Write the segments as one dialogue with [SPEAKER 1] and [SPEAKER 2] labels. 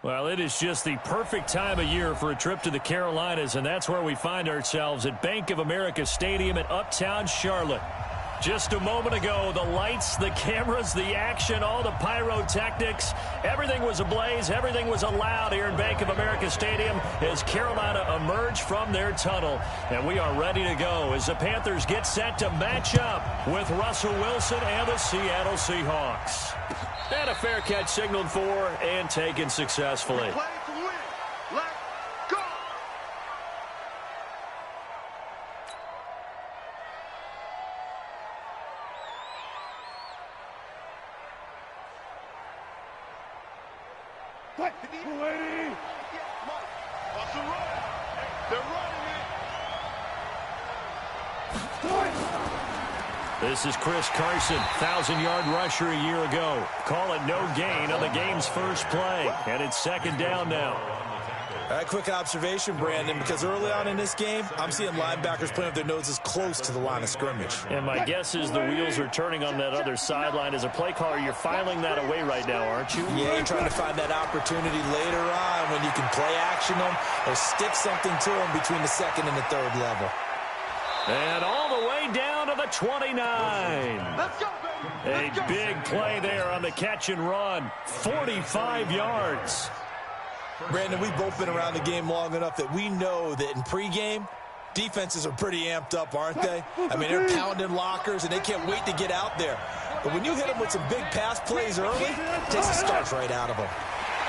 [SPEAKER 1] Well, it is just the perfect time of year for a trip to the Carolinas, and that's where we find ourselves at Bank of America Stadium in Uptown Charlotte. Just a moment ago, the lights, the cameras, the action, all the pyrotechnics, everything was ablaze, everything was allowed here in Bank of America Stadium as Carolina emerged from their tunnel. And we are ready to go as the Panthers get set to match up with Russell Wilson and the Seattle Seahawks. And a fair catch signaled for and taken successfully. This is Chris Carson, 1,000-yard rusher a year ago. Call it no gain on the game's first play, and it's second down now.
[SPEAKER 2] A quick observation, Brandon, because early on in this game, I'm seeing linebackers playing with their noses close to the line of scrimmage.
[SPEAKER 1] And my guess is the wheels are turning on that other sideline. As a play caller, you're filing that away right now, aren't you?
[SPEAKER 2] Yeah, you're trying to find that opportunity later on when you can play action them or stick something to them between the second and the third level.
[SPEAKER 1] And all the way down to the 29.
[SPEAKER 3] Let's go, baby.
[SPEAKER 1] A big play there on the catch and run. 45 yards.
[SPEAKER 2] Brandon, we've both been around the game long enough that we know that in pregame, defenses are pretty amped up, aren't they? I mean, they're pounding lockers, and they can't wait to get out there. But when you hit them with some big pass plays early, it takes the starch right out of them.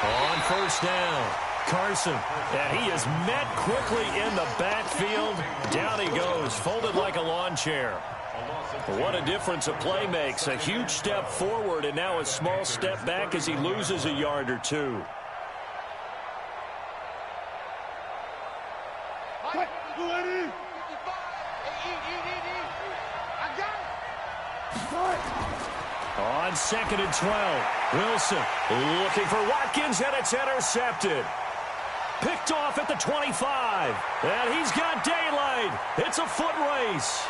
[SPEAKER 1] On first down, Carson, and he is met quickly in the backfield. Down he goes, folded like a lawn chair. What a difference a play makes. A huge step forward, and now a small step back as he loses a yard or two. On second and 12, Wilson looking for Watkins, and it's intercepted. Picked off at the 25, and he's got daylight. It's a foot race,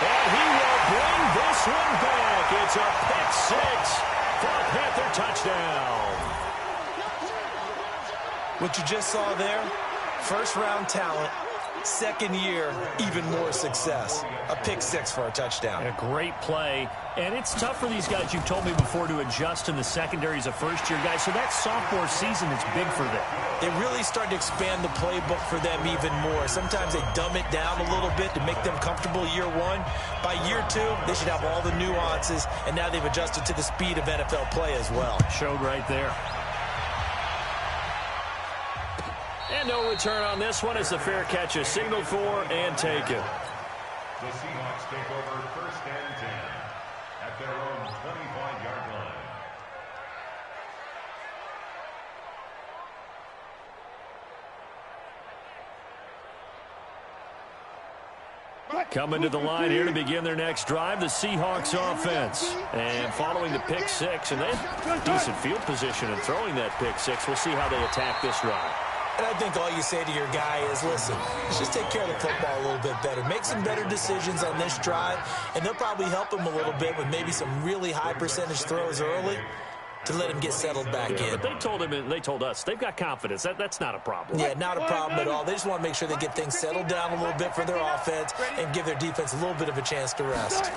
[SPEAKER 1] and he will bring this one back. It's a pick six for a Panther touchdown.
[SPEAKER 2] What you just saw there, first-round talent. Second year, even more success. A pick six for a touchdown.
[SPEAKER 1] A great play. And it's tough for these guys, you've told me before, to adjust in the secondary as a first-year guy. So that sophomore season is big for them.
[SPEAKER 2] They really start to expand the playbook for them even more. Sometimes they dumb it down a little bit to make them comfortable year one. By year two, they should have all the nuances, and now they've adjusted to the speed of NFL play as well.
[SPEAKER 1] Showed right there. And no return on this one as the fair catch is signaled for and taken.
[SPEAKER 4] The Seahawks take over first and 10 at their own 25-yard
[SPEAKER 1] line. Coming to the line here to begin their next drive, the Seahawks offense. And following the pick six, and they have decent field position in throwing that pick six. We'll see how they attack this drive.
[SPEAKER 2] And I think all you say to your guy is, listen, let's just take care of the football a little bit better. Make some better decisions on this drive, and they'll probably help him a little bit with maybe some really high percentage throws early to let him get settled back in.
[SPEAKER 1] But they told him, and they told us, they've got confidence. That's not a problem.
[SPEAKER 2] Yeah, not a problem at all. They just want to make sure they get things settled down a little bit for their offense and give their defense a little bit of a chance to rest.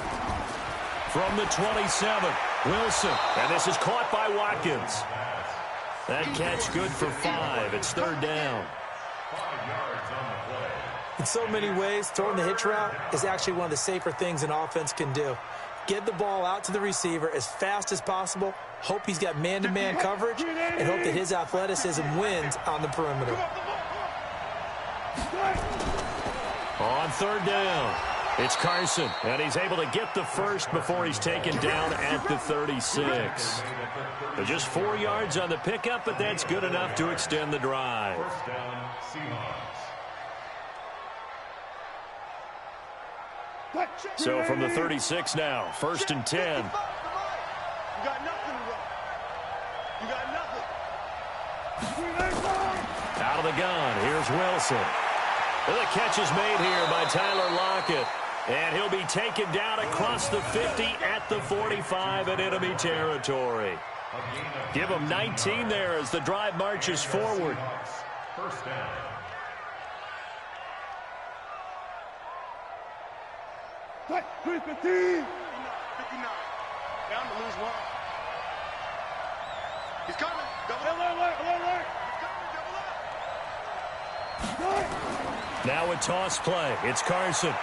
[SPEAKER 1] From the 27, Wilson, and this is caught by Watkins. That catch good for 5. It's third down.
[SPEAKER 4] 5 yards on the play.
[SPEAKER 2] In so many ways, throwing the hitch route is actually one of the safer things an offense can do. Get the ball out to the receiver as fast as possible, hope he's got man-to-man coverage, and hope that his athleticism wins on the perimeter.
[SPEAKER 1] On third down, it's Carson, and he's able to get the first before he's taken down at the 36. But just 4 yards on the pickup, but that's good enough to extend the drive.
[SPEAKER 4] First down, Seahawks.
[SPEAKER 1] So from the 36 now, first and 10.
[SPEAKER 3] You got nothing, bro. You got nothing.
[SPEAKER 1] Out of the gun, here's Wilson. And the catch is made here by Tyler Lockett. And he'll be taken down across the 50 at the 45 in enemy territory. Give him 19 there as the drive marches forward.
[SPEAKER 4] First down.
[SPEAKER 3] Cut, 59. Down to lose one. He's coming. Double alert. He's coming. Double up.
[SPEAKER 1] Now a toss play. It's Carson.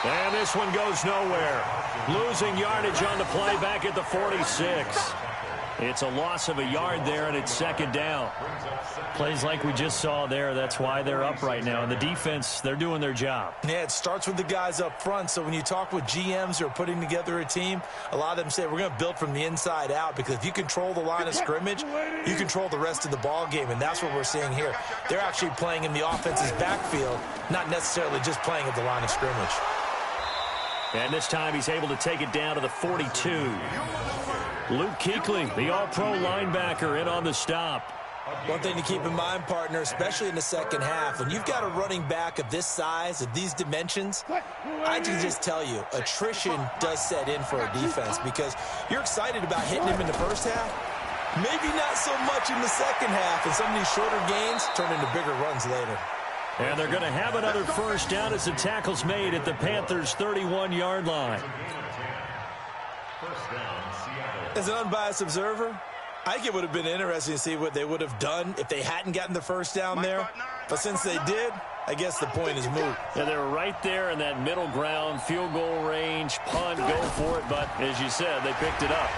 [SPEAKER 1] And this one goes nowhere. Losing yardage on the play back at the 46. It's a loss of a yard there, and it's second down. Plays like we just saw there. That's why they're up right now. And the defense, they're doing their job.
[SPEAKER 2] Yeah, it starts with the guys up front. So when you talk with GMs who are putting together a team, a lot of them say we're going to build from the inside out, because if you control the line of scrimmage, you control the rest of the ball game, and that's what we're seeing here. They're actually playing in the offense's backfield, not necessarily just playing at the line of scrimmage.
[SPEAKER 1] And this time he's able to take it down to the 42. Luke Kuechly, the all-pro linebacker, in on the stop.
[SPEAKER 2] One thing to keep in mind, partner, especially in the second half, when you've got a running back of this size, of these dimensions, I can just tell you, attrition does set in for a defense, because you're excited about hitting him in the first half, maybe not so much in the second half, and some of these shorter gains turn into bigger runs later.
[SPEAKER 1] And they're going to have another first down as the tackle's made at the Panthers' 31-yard line.
[SPEAKER 2] As an unbiased observer, I think it would have been interesting to see what they would have done if they hadn't gotten the first down there. But since they did, I guess the point is moot.
[SPEAKER 1] Yeah, they were right there in that middle ground, field goal range, punt, go for it. But as you said, they picked it up.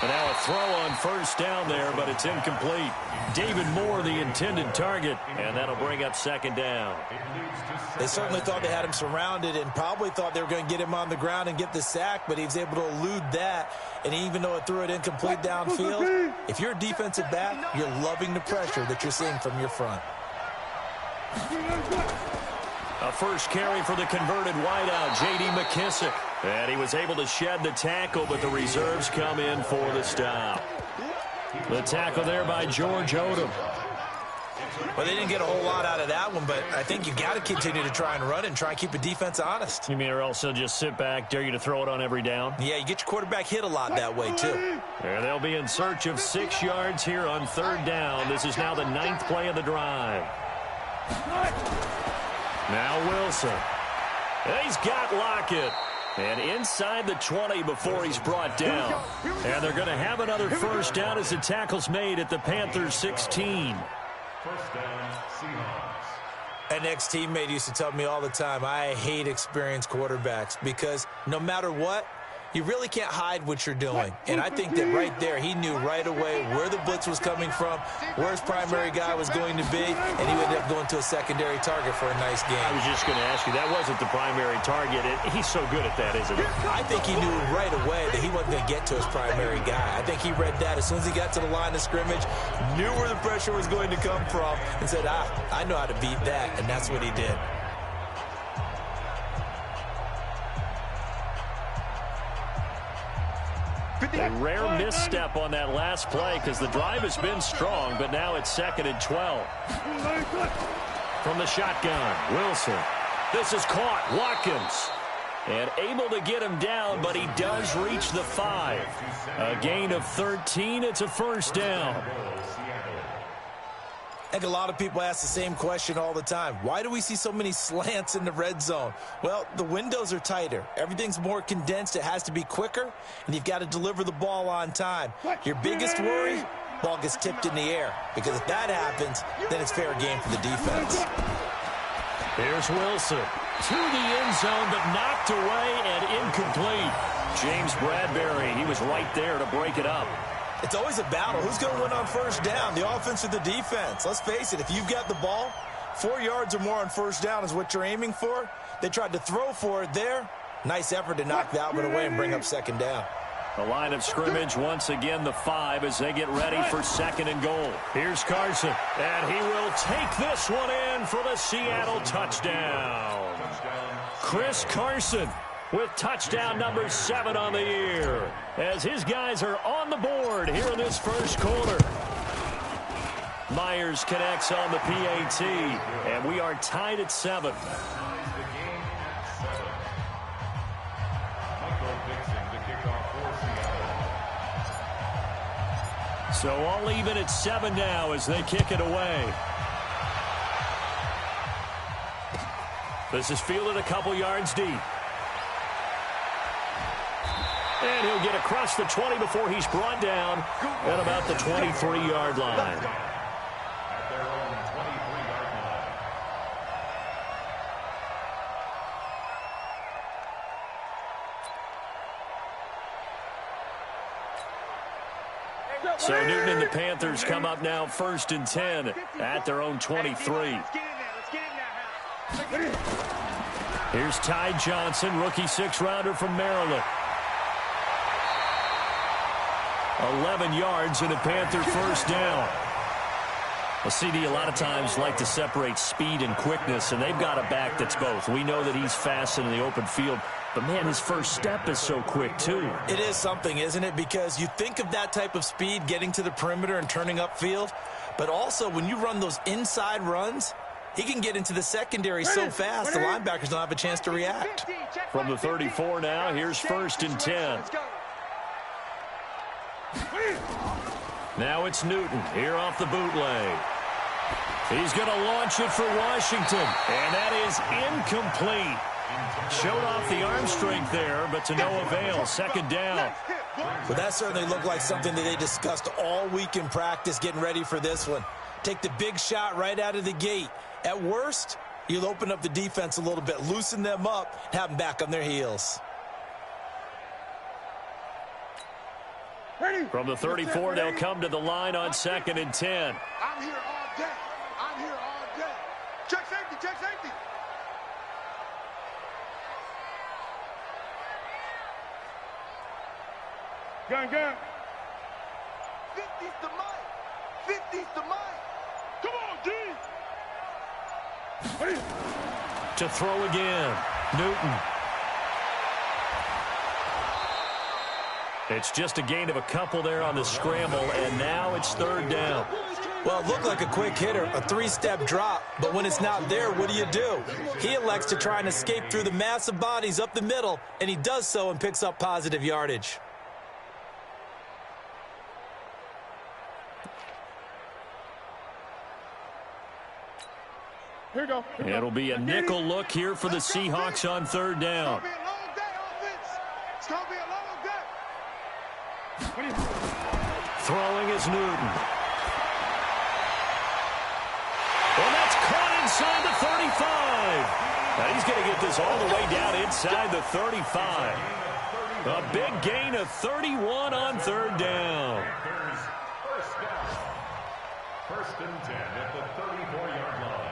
[SPEAKER 1] And now a throw on first down there, but it's incomplete. David Moore, the intended target, and that'll bring up second down.
[SPEAKER 2] They certainly thought they had him surrounded and probably thought they were going to get him on the ground and get the sack, but he was able to elude that. And even though it threw it incomplete downfield, if you're a defensive back, you're loving the pressure that you're seeing from your front.
[SPEAKER 1] A first carry for the converted wideout, J.D. McKissick. And he was able to shed the tackle, but the reserves come in for the stop. The tackle there by George Odom.
[SPEAKER 2] Well, they didn't get a whole lot out of that one, but I think you got to continue to try and run and try and keep the defense honest.
[SPEAKER 1] You mean or else they'll just sit back, dare you to throw it on every down?
[SPEAKER 2] Yeah, you get your quarterback hit a lot that way, too.
[SPEAKER 1] And they'll be in search of 6 yards here on third down. This is now the 9th play of the drive. Now Wilson. He's got Lockett. And inside the 20 before he's brought down. And they're going to have another first down as the tackle's made at the Panthers' 16.
[SPEAKER 4] First down, Seahawks.
[SPEAKER 2] An ex-teammate used to tell me all the time, I hate experienced quarterbacks because no matter what, you really can't hide what you're doing. And I think that right there, he knew right away where the blitz was coming from, where his primary guy was going to be, and he ended up going to a secondary target for a nice game.
[SPEAKER 1] I was just going to ask you, that wasn't the primary target. He's so good at that, isn't he?
[SPEAKER 2] I think he knew right away that he wasn't going to get to his primary guy. I think he read that as soon as he got to the line of scrimmage, knew where the pressure was going to come from, and said, I know how to beat that, and that's what he did.
[SPEAKER 1] A rare misstep on that last play because the drive has been strong, but now it's 2nd and 12. From the shotgun, Wilson. This is caught. Watkins. And able to get him down, but he does reach the 5. A gain of 13. It's a first down.
[SPEAKER 2] I think a lot of people ask the same question all the time. Why do we see so many slants in the red zone? Well, the windows are tighter. Everything's more condensed. It has to be quicker, and you've got to deliver the ball on time. Your biggest worry, ball gets tipped in the air, because if that happens, then it's fair game for the defense.
[SPEAKER 1] Here's Wilson to the end zone, but knocked away and incomplete. James Bradbury, he was right there to break it up.
[SPEAKER 2] It's always a battle. Who's going to win on first down, the offense or the defense? Let's face it, if you've got the ball, 4 yards or more on first down is what you're aiming for. They tried to throw for it there. Nice effort to knock that one away and bring up second down.
[SPEAKER 1] The line of scrimmage, once again, the 5 as they get ready for 2nd and goal. Here's Carson, and he will take this one in for the Seattle touchdown. Chris Carson with touchdown number 7 on the year, as his guys are on the board here in this first quarter. Myers connects on the PAT, and we are tied at 7. So all even at 7 now as they kick it away. This is fielded a couple yards deep. And he'll get across the 20 before he's brought down at about the 23-yard line.
[SPEAKER 4] At their own 23-yard line.
[SPEAKER 1] So Newton and the Panthers come up now 1st and 10 at their own 23. Here's Ty Johnson, rookie 6-rounder from Maryland. 11 yards and a Panther first down. Well, CD, a lot of times like to separate speed and quickness, and they've got a back that's both. We know that he's fast in the open field, but, man, his first step is so quick, too.
[SPEAKER 2] It is something, isn't it? Because you think of that type of speed getting to the perimeter and turning upfield, but also when you run those inside runs, he can get into the secondary so fast the linebackers don't have a chance to react.
[SPEAKER 1] From the 34 now, here's 1st and 10. Now it's Newton here off the bootleg. He's going to launch it for Washington, and that is incomplete. Showed off the arm strength there, but to no avail. 2nd down.
[SPEAKER 2] Well, that certainly looked like something that they discussed all week in practice getting ready for this one. Take the big shot right out of the gate. At worst, you'll open up the defense a little bit, loosen them up, have them back on their heels.
[SPEAKER 1] From the 34, they'll come to the line on 2nd and 10.
[SPEAKER 3] I'm here all day. I'm here all day. Check safety, check safety. Gun. 50's the mic. 50's the mic. Come on, D.
[SPEAKER 1] To throw again, Newton. It's just a gain of a couple there on the scramble, and now it's 3rd down.
[SPEAKER 2] Well, it looked like a quick hitter, a 3-step drop, but when it's not there, what do? He elects to try and escape through the massive bodies up the middle, and he does so and picks up positive yardage.
[SPEAKER 3] Here we go.
[SPEAKER 1] It'll be a nickel look here for the Seahawks on 3rd down.
[SPEAKER 3] It's going to be a long day.
[SPEAKER 1] Throwing is Newton. Well, that's caught inside the 35. Now he's going to get this all the way down inside the 35. A big gain of 31 on 3rd down.
[SPEAKER 4] First down. 1st and 10 at the 34-yard line.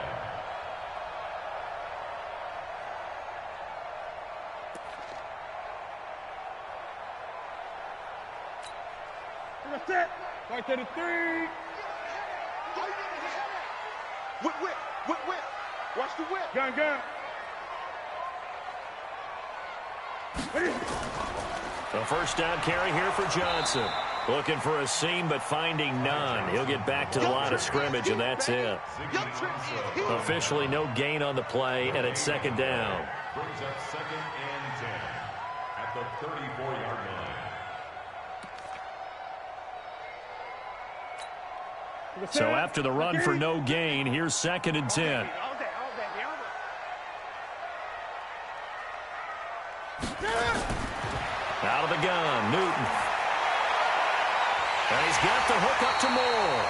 [SPEAKER 3] Set. Right to the 3. Whip. Watch the whip. Gun.
[SPEAKER 1] The first down carry here for Johnson. Looking for a seam, but finding none. He'll get back to the line of scrimmage, and that's it. Officially no gain on the play, and it's 2nd down.
[SPEAKER 4] Brings up 2nd and 10 at the 34-yard line.
[SPEAKER 1] So after the run for no gain, here's 2nd and 10. Out of the gun, Newton. And he's got the hook up to Moore.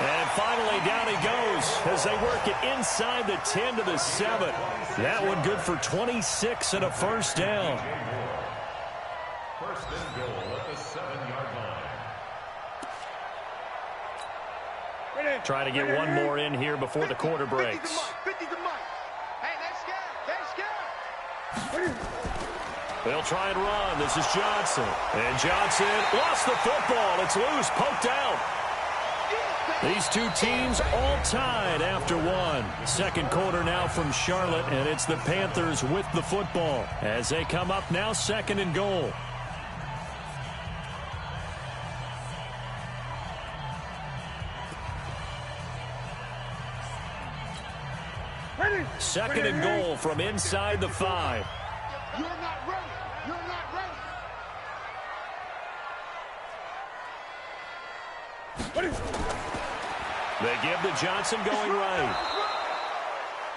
[SPEAKER 1] And finally down he goes as they work it inside the 10 to the 7. That one good for 26 and a first down.
[SPEAKER 4] 1st and goal at the 7-yard line.
[SPEAKER 1] Try to get one more in here before the quarter breaks.
[SPEAKER 3] 50's the mic. Hey, they're scared.
[SPEAKER 1] They'll try and run. This is Johnson. And Johnson lost the football. It's loose, poked out. These two teams all tied after one. 2nd quarter now from Charlotte, and it's the Panthers with the football as they come up now 2nd and goal.
[SPEAKER 3] Ready.
[SPEAKER 1] 2nd and goal from inside the 5.
[SPEAKER 3] You're not ready. You're not
[SPEAKER 1] They give to Johnson going right.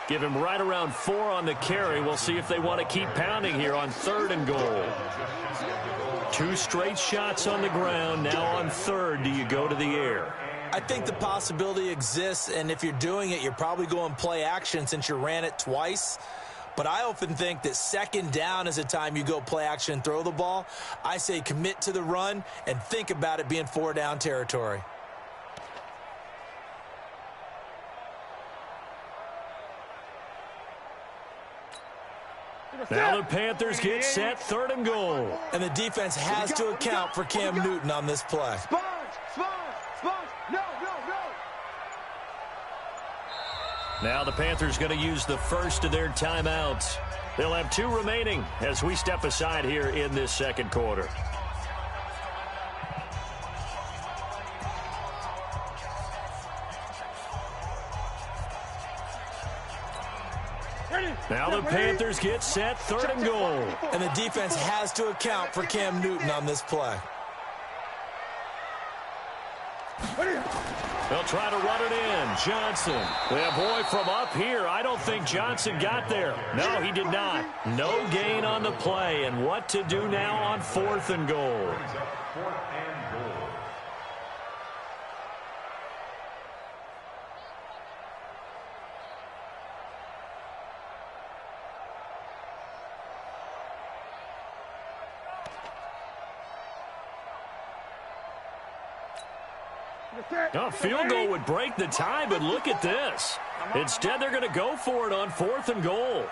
[SPEAKER 1] Give him right around 4 on the carry. We'll see if they want to keep pounding here on 3rd and goal. 2 straight shots on the ground. Now on 3rd, do you go to the air?
[SPEAKER 2] I think the possibility exists, and if you're doing it, you're probably going play action since you ran it twice. But I often think that 2nd down is the time you go play action and throw the ball. I say commit to the run and think about it being 4 down territory.
[SPEAKER 1] Now the Panthers get set, 3rd and goal.
[SPEAKER 2] And the defense has to account for Cam Newton on this play.
[SPEAKER 3] Sponge, no.
[SPEAKER 1] Now the Panthers going to use the first of their timeouts. They'll have 2 remaining as we step aside here in this 2nd quarter. Now the Panthers get set, 3rd and goal.
[SPEAKER 2] And the defense has to account for Cam Newton on this play.
[SPEAKER 1] They'll try to run it in. Johnson. Yeah, boy, from up here, I don't think Johnson got there. No, he did not. No gain on the play. And what to do now on 4th and goal? A field goal would break the tie, but look at this. Instead, they're going to go for it on 4th and goal.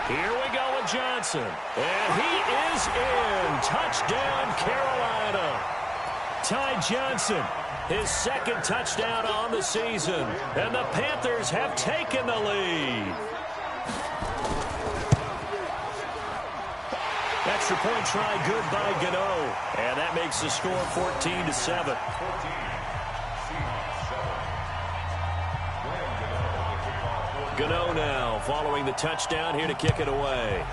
[SPEAKER 1] Here we go with Johnson. And he is in. Touchdown, Carolina. Ty Johnson, his 2nd touchdown on the season. And the Panthers have taken the lead. Extra point try good by Gano. And that makes the score 14-7. Gano now following the touchdown here to kick it away.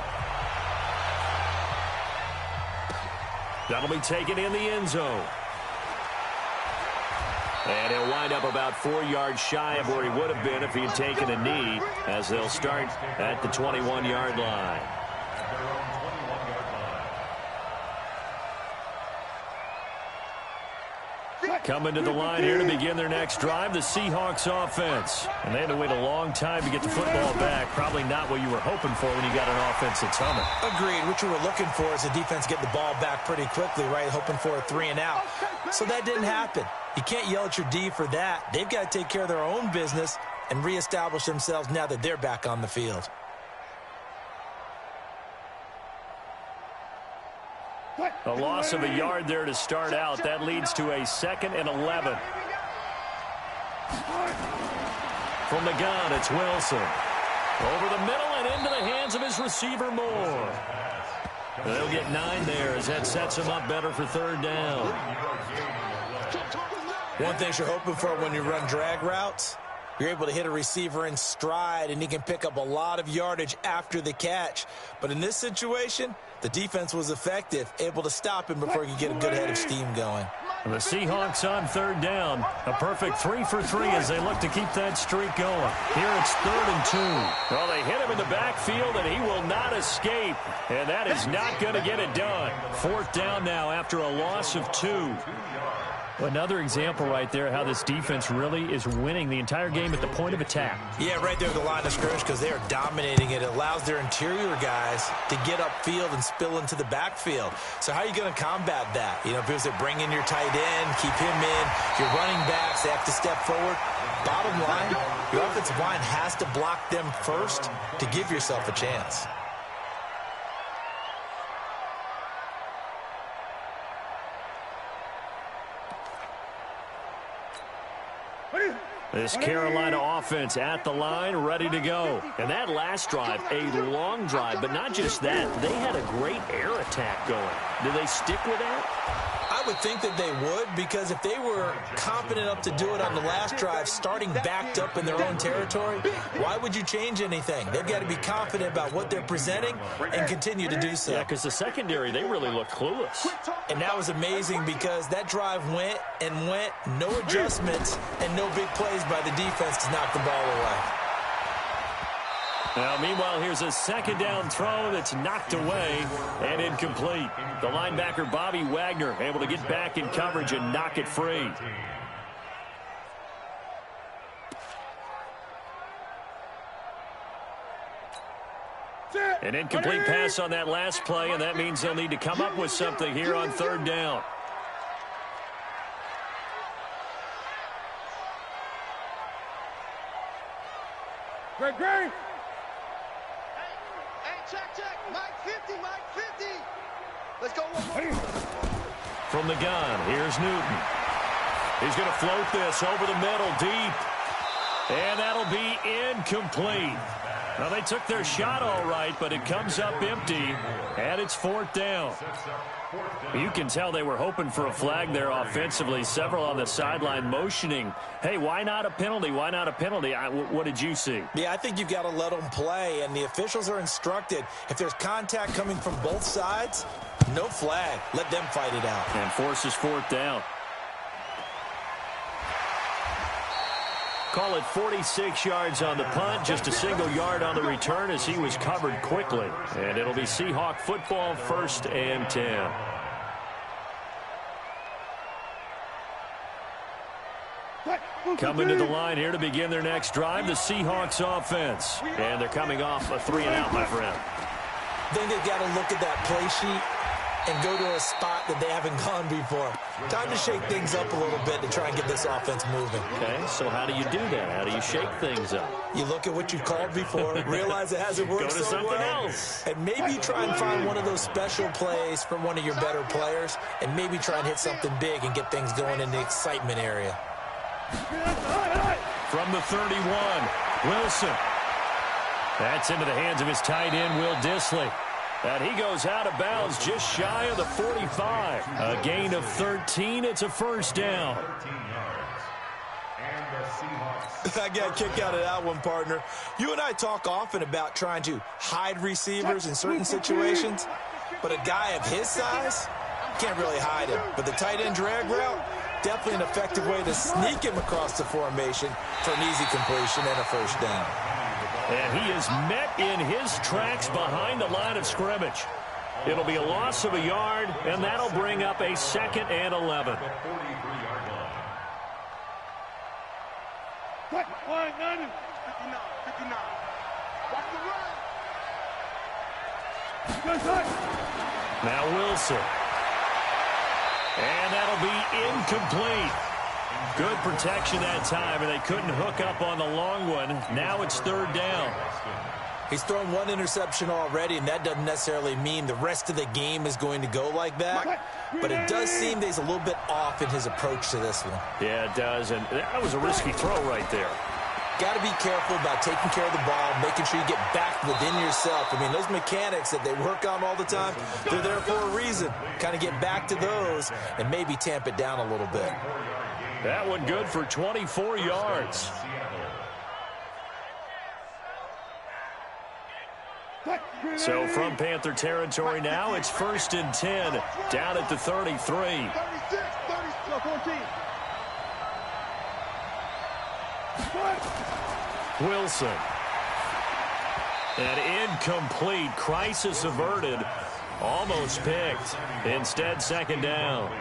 [SPEAKER 1] That'll be taken in the end zone. And he'll wind up about 4 yards shy of where he would have been if he had taken a knee, as they'll start at the 21-yard line. Coming to the line here to begin their next drive, the Seahawks offense. And they had to wait a long time to get the football back. Probably not what you were hoping for when you got an offense that's humming.
[SPEAKER 2] Agreed. What you were looking for is the defense getting the ball back pretty quickly, right? Hoping for a 3 and out. So that didn't happen. You can't yell at your D for that. They've got to take care of their own business and reestablish themselves now that they're back on the field.
[SPEAKER 1] A loss of a yard there to start out. That leads to a 2nd and 11. From the gun, it's Wilson. Over the middle and into the hands of his receiver, Moore. They'll get 9 there as that sets him up better for 3rd down.
[SPEAKER 2] One thing you're hoping for when you run drag routes, you're able to hit a receiver in stride, and he can pick up a lot of yardage after the catch. But in this situation, the defense was effective, able to stop him before he could get a good head of steam going.
[SPEAKER 1] And the Seahawks on 3rd down. A perfect 3 for 3 as they look to keep that streak going. Here it's 3rd and 2. Well, they hit him in the backfield, and he will not escape. And that is not going to get it done. 4th down now after a loss of 2. Another example right there how this defense really is winning the entire game at the point of attack.
[SPEAKER 2] Yeah, right there at the line of scrimmage because they are dominating it. It allows their interior guys to get upfield and spill into the backfield. So how are you going to combat that? You know, because they bring in your tight end, keep him in. Your running backs, they have to step forward. Bottom line, your offensive line has to block them first to give yourself a chance.
[SPEAKER 1] This Carolina offense at the line, ready to go. And that last drive, a long drive, but not just that. They had a great air attack going. Do they stick with that?
[SPEAKER 2] I would think that they would, because if they were confident enough to do it on the last drive, starting backed up in their own territory, why would you change anything? They've got to be confident about what they're presenting and continue to do so.
[SPEAKER 1] Yeah, because the secondary, they really looked clueless.
[SPEAKER 2] And that was amazing because that drive went and went, no adjustments, and no big plays by the defense to knock the ball away.
[SPEAKER 1] Now, meanwhile, here's a second down throw that's knocked away and incomplete. The linebacker, Bobby Wagner, able to get back in coverage and knock it free. An incomplete pass on that last play, and that means they'll need to come up with something here on third down.
[SPEAKER 3] Great, great.
[SPEAKER 5] Check. Mike 50, Mike 50. Let's go one more.
[SPEAKER 1] From the gun, here's Newton. He's going to float this over the middle, deep. And that'll be incomplete. Now, they took their shot all right, but it comes up empty, and it's fourth down. You can tell they were hoping for a flag there offensively. Several on the sideline motioning, hey, why not a penalty? Why not a penalty? What did you see?
[SPEAKER 2] Yeah, I think you've got to let them play, and the officials are instructed, if there's contact coming from both sides, no flag. Let them fight it out.
[SPEAKER 1] And forces fourth down. Call it 46 yards on the punt, just a single yard on the return as he was covered quickly. And it'll be Seahawk football, 1st and 10. Coming to the line here to begin their next drive, the Seahawks offense. And they're coming off a 3-and-out, my friend.
[SPEAKER 2] Then they've got to look at that play sheet and go to a spot that they haven't gone before. Time to shake things up a little bit to try and get this offense moving.
[SPEAKER 1] Okay, so how do you do that? How do you shake things up?
[SPEAKER 2] You look at what you've called before, realize it hasn't worked
[SPEAKER 1] Go to
[SPEAKER 2] so
[SPEAKER 1] something
[SPEAKER 2] well,
[SPEAKER 1] else.
[SPEAKER 2] and maybe try and find one of those special plays from one of your better players, and maybe try and hit something big and get things going in the excitement area.
[SPEAKER 1] From the 31, Wilson. That's into the hands of his tight end, Will Dissly. And he goes out of bounds just shy of the 45. A gain of 13. It's a first down.
[SPEAKER 2] I got a kick out of that one, partner. You and I talk often about trying to hide receivers in certain situations, but a guy of his size can't really hide him. But the tight end drag route, definitely an effective way to sneak him across the formation for an easy completion and a first down.
[SPEAKER 1] And he is met in his tracks behind the line of scrimmage. It'll be a loss of a yard, and that'll bring up a 2nd and 11.
[SPEAKER 3] Watch the run.
[SPEAKER 1] Now Wilson. And that'll be incomplete. Good protection that time, and they couldn't hook up on the long one. Now it's third down.
[SPEAKER 2] He's thrown one interception already, and that doesn't necessarily mean the rest of the game is going to go like that. But it does seem that he's a little bit off in his approach to this one.
[SPEAKER 1] Yeah, it does, and that was a risky throw right there.
[SPEAKER 2] Got to be careful about taking care of the ball, making sure you get back within yourself. I mean, those mechanics that they work on all the time, they're there for a reason. Kind of get back to those and maybe tamp it down a little bit.
[SPEAKER 1] That one good for 24 yards. So from Panther territory now, it's 1st and 10, down at the 33.
[SPEAKER 3] 36, 14.
[SPEAKER 1] Wilson. An incomplete, crisis averted, almost picked. Instead, 2nd down.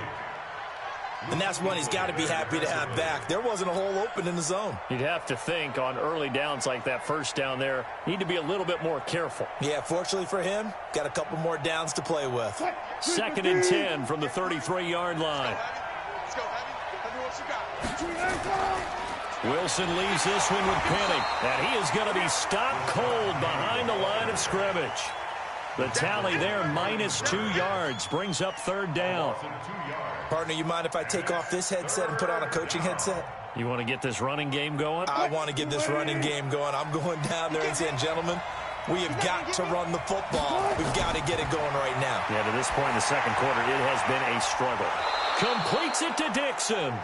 [SPEAKER 2] And that's one he's got to be happy to have back. There wasn't a hole open in the zone.
[SPEAKER 1] You'd have to think on early downs like that first down there, need to be a little bit more careful.
[SPEAKER 2] Yeah, fortunately for him, got a couple more downs to play with.
[SPEAKER 1] 2nd and 10 from the 33-yard line.
[SPEAKER 5] Let's go, Heavy. Heavy, what you got?
[SPEAKER 1] Wilson leaves this one with Penning, and he is going to be stopped cold behind the line of scrimmage. The tally there, -2 yards, brings up third down.
[SPEAKER 2] Partner, you mind if I take off this headset and put on a coaching headset?
[SPEAKER 1] You want to get this running game going?
[SPEAKER 2] I want to get this running game going. I'm going down there and saying, gentlemen, we have got to run the football. We've got to get it going right now.
[SPEAKER 1] Yeah, to this point in the second quarter, it has been a struggle. Completes it to Dixon.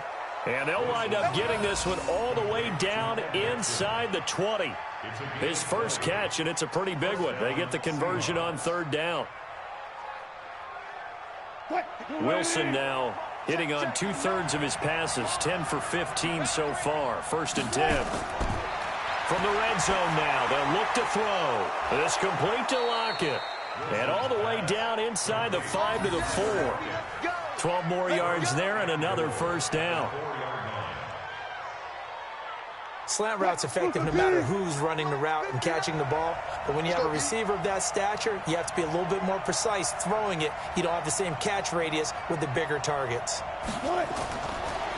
[SPEAKER 1] And they'll wind up getting this one all the way down inside the 20. His first catch, and it's a pretty big one. They get the conversion on third down. Wilson now hitting on 2/3 of his passes, 10 for 15 so far. 1st and 10. From the red zone now, they'll look to throw. This complete to Lockett. And all the way down inside the 5 to the 4. 12 more yards there and another first down.
[SPEAKER 2] Slant route's effective no matter who's running the route and catching the ball. But when you have a receiver of that stature, you have to be a little bit more precise throwing it. You don't have the same catch radius with the bigger targets.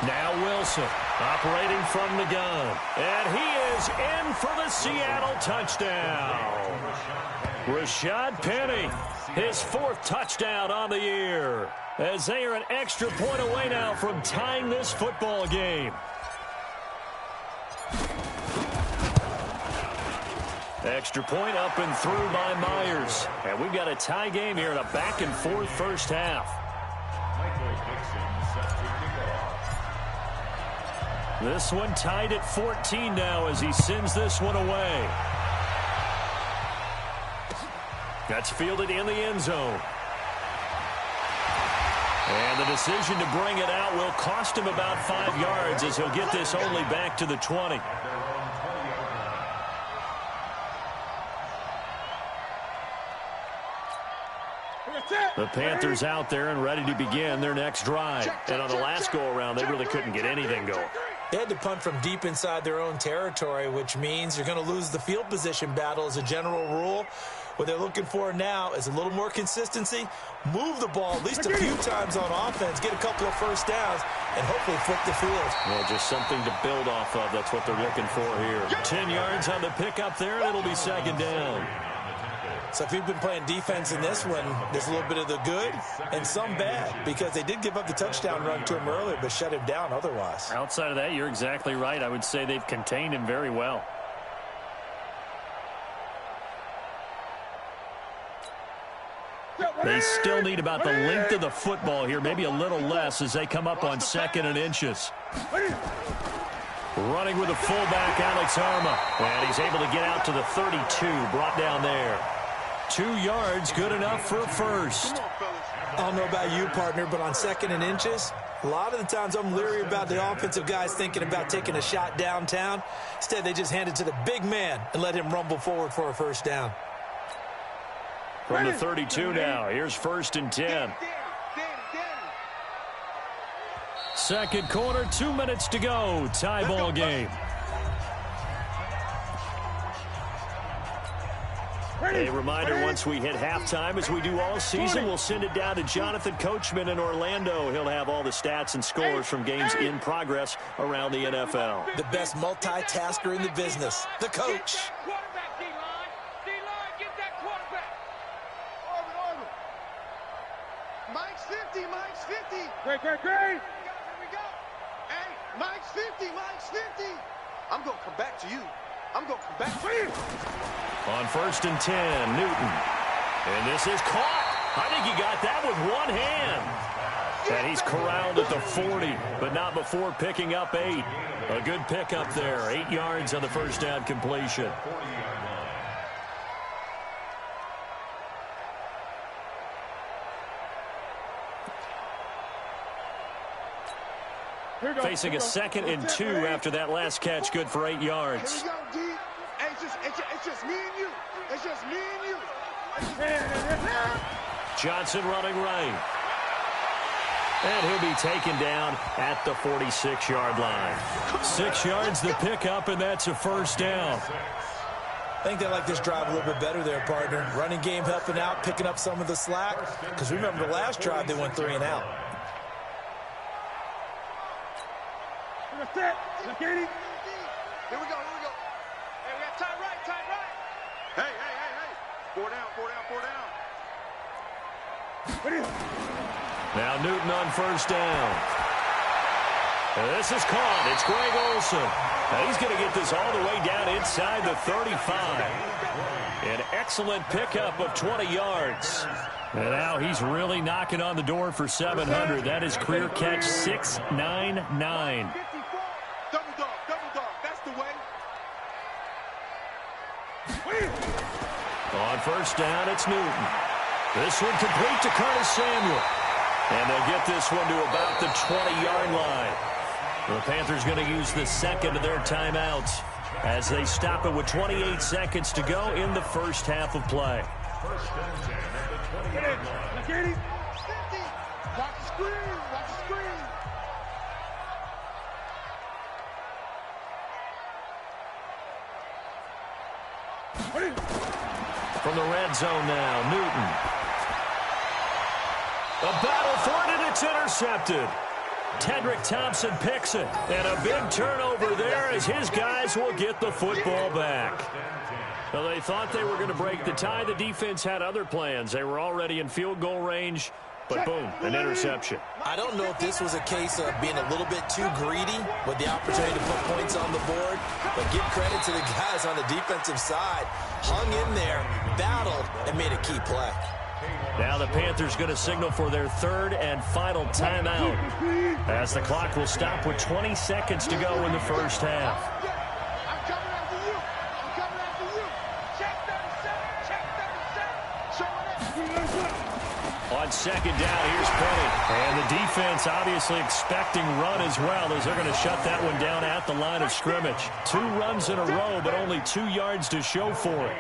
[SPEAKER 1] Now Wilson operating from the gun. And he is in for the Seattle touchdown. Rashad Penny, his 4th touchdown on the year. As they are an extra point away now from tying this football game. Extra point up and through by Myers. And we've got a tie game here in a back-and-forth first half. This one tied at 14 now as he sends this one away. That's fielded in the end zone. And the decision to bring it out will cost him about 5 yards as he'll get this only back to the 20. The Panthers out there and ready to begin their next drive. And on the last go-around, they really couldn't get anything going.
[SPEAKER 2] They had to punt from deep inside their own territory, which means you're going to lose the field position battle as a general rule. What they're looking for now is a little more consistency, move the ball at least a few times on offense, get a couple of first downs, and hopefully flip the field.
[SPEAKER 1] Well, just something to build off of. That's what they're looking for here. 10 yards on the pickup there, and it'll be 2nd down.
[SPEAKER 2] So if you've been playing defense in this one, there's a little bit of the good and some bad, because they did give up the touchdown run to him earlier, but shut him down otherwise.
[SPEAKER 1] Outside of that, you're exactly right. I would say they've contained him very well. They still need about the length of the football here, maybe a little less as they come up on 2nd and inches. Running with the fullback, Alex Arma. And he's able to get out to the 32, brought down there. 2 yards, good enough for a first.
[SPEAKER 2] I don't know about you, partner, but on 2nd and inches, a lot of the times I'm leery about the offensive guys thinking about taking a shot downtown. Instead, they just hand it to the big man and let him rumble forward for a first down.
[SPEAKER 1] From the 32 now, here's 1st and 10. Second quarter, 2 minutes to go. Tie ball game. A reminder, once we hit halftime, as we do all season, we'll send it down to Jonathan Coachman in Orlando. He'll have all the stats and scores from games in progress around the NFL.
[SPEAKER 2] The best multitasker in the business, the coach.
[SPEAKER 5] Mike's 50, Mike's 50.
[SPEAKER 3] Great.
[SPEAKER 5] Here we go. Hey, Mike's 50, Mike's 50. I'm going to come back to you. I'm going to come back to you.
[SPEAKER 1] On 1st and 10, Newton. And this is caught. I think he got that with one hand. And he's corralled at the 40, but not before picking up 8. A good pickup there. 8 yards on the first down completion. Facing a 2nd and 2 after that last catch, good for 8 yards.
[SPEAKER 5] Here we go, D. Hey, it's just me and you. It's just me and you.
[SPEAKER 1] Johnson running right. And he'll be taken down at the 46-yard line. 6 yards the pickup, and that's a first down.
[SPEAKER 2] I think they like this drive a little bit better there, partner. Running game helping out, picking up some of the slack. Because remember, the last drive they went 3 and out.
[SPEAKER 5] Here we go. Hey, we got tight right. Hey. 4 down.
[SPEAKER 1] Now Newton on first down. And this is caught. It's Greg Olsen. Now he's going to get this all the way down inside the 35. An excellent pickup of 20 yards. And now he's really knocking on the door for 700. That is career catch 699.
[SPEAKER 3] Double dog, that's the way.
[SPEAKER 1] On first down, it's Newton. This one complete to Curtis Samuel. And they'll get this one to about the 20-yard line. The Panthers going to use the second of their timeouts as they stop it with 28 seconds to go in the first half of play.
[SPEAKER 4] First and 10 at the 20-yard line.
[SPEAKER 3] Watch the screen, watch the screen.
[SPEAKER 1] From the red zone now, Newton. A battle for it, and it's intercepted. Tedrick Thompson picks it, and a big turnover there as his guys will get the football back. Well, they thought they were going to break the tie. The defense had other plans. They were already in field goal range, but boom, an interception.
[SPEAKER 2] I don't know if this was a case of being a little bit too greedy with the opportunity to put points on the board, but give credit to the guys on the defensive side. Hung in there, battled, and made a key play.
[SPEAKER 1] Now the Panthers going to signal for their third and final timeout as the clock will stop with 20 seconds to go in the first half.
[SPEAKER 3] I'm coming after you. I'm coming after you. Check 37. Check 37. Show it.
[SPEAKER 1] On second down, here's Penny. And the defense obviously expecting run as well as they're going to shut that one down at the line of scrimmage. 2 runs in a row, but only 2 yards to show for it.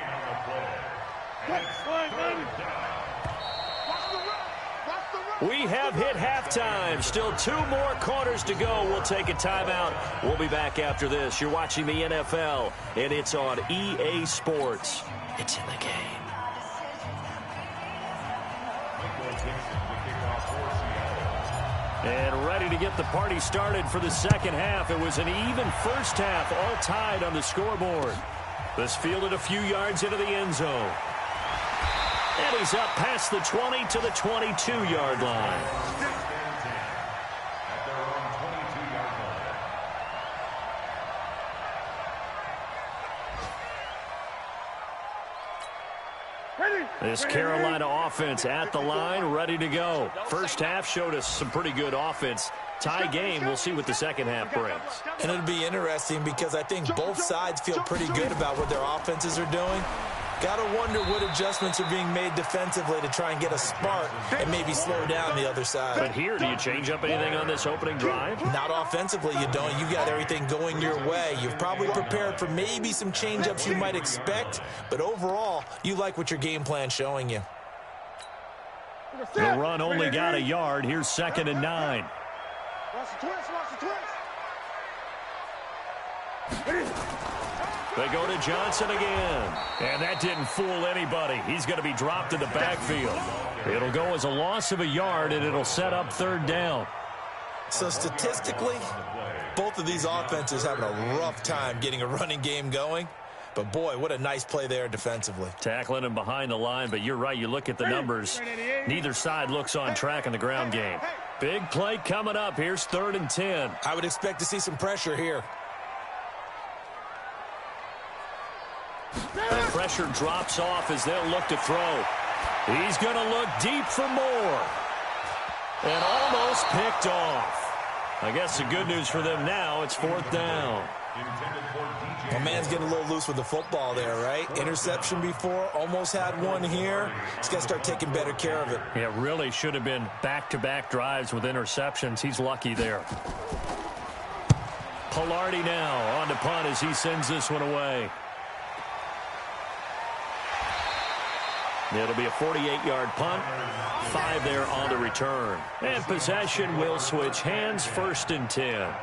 [SPEAKER 1] We have hit halftime. Still 2 more quarters to go. We'll take a timeout. We'll be back after this. You're watching the NFL, and it's on EA Sports. It's in the game. And ready to get the party started for the second half. It was an even first half, all tied on the scoreboard. This fielded a few yards into the end zone. And he's up past the 20 to the 22-yard line. This Carolina offense at the line, ready to go. First half showed us some pretty good offense. Tie game, we'll see what the second half brings.
[SPEAKER 2] And it'll be interesting because I think both sides feel pretty good about what their offenses are doing. Got to wonder what adjustments are being made defensively to try and get a spark and maybe slow down the other side.
[SPEAKER 1] But here, do you change up anything on this opening drive?
[SPEAKER 2] Not offensively, you don't. You got everything going your way. You've probably prepared for maybe some change-ups you might expect, but overall, you like what your game plan's showing you.
[SPEAKER 1] The run only got a yard. Here's 2nd and 9.
[SPEAKER 3] Watch the twist, watch the twist.
[SPEAKER 1] They go to Johnson again. And that didn't fool anybody. He's going to be dropped in the backfield. It'll go as a loss of a yard, and it'll set up 3rd down.
[SPEAKER 2] So statistically, both of these offenses having a rough time getting a running game going. But, boy, what a nice play there defensively.
[SPEAKER 1] Tackling him behind the line, but you're right. You look at the numbers. Neither side looks on track in the ground game. Big play coming up. Here's 3rd and 10.
[SPEAKER 2] I would expect to see some pressure here.
[SPEAKER 1] And pressure drops off as they'll look to throw. He's going to look deep for more. And almost picked off. I guess the good news for them now, it's 4th down.
[SPEAKER 2] My man's getting a little loose with the football there, right? Interception before, almost had one here. He's got to start taking better care of it.
[SPEAKER 1] Yeah, really should have been back-to-back drives with interceptions. He's lucky there. Pilardi now on to punt as he sends this one away. It'll be a 48-yard punt. 5 there on the return. And possession will switch hands. 1st and 10.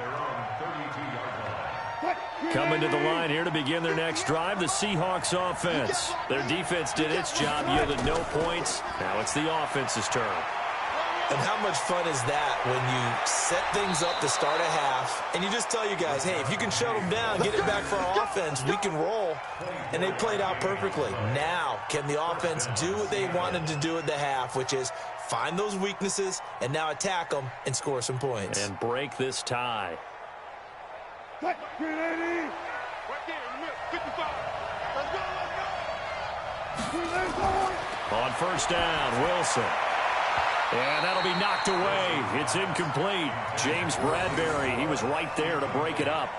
[SPEAKER 1] Coming to the line here to begin their next drive, the Seahawks offense. Their defense did its job, yielded no points. Now it's the offense's turn.
[SPEAKER 2] And how much fun is that when you set things up to start a half, and you just tell you guys, hey, if you can shut them down, get it back for our offense, we can roll. And they played out perfectly. Now, can the offense do what they wanted to do at the half, which is find those weaknesses and now attack them and score some points.
[SPEAKER 1] And break this tie.
[SPEAKER 3] Right there in the middle, 55. Let's go, let's go.
[SPEAKER 1] On first down, Wilson. And that'll be knocked away. It's incomplete. James Bradbury, he was right there to break it up.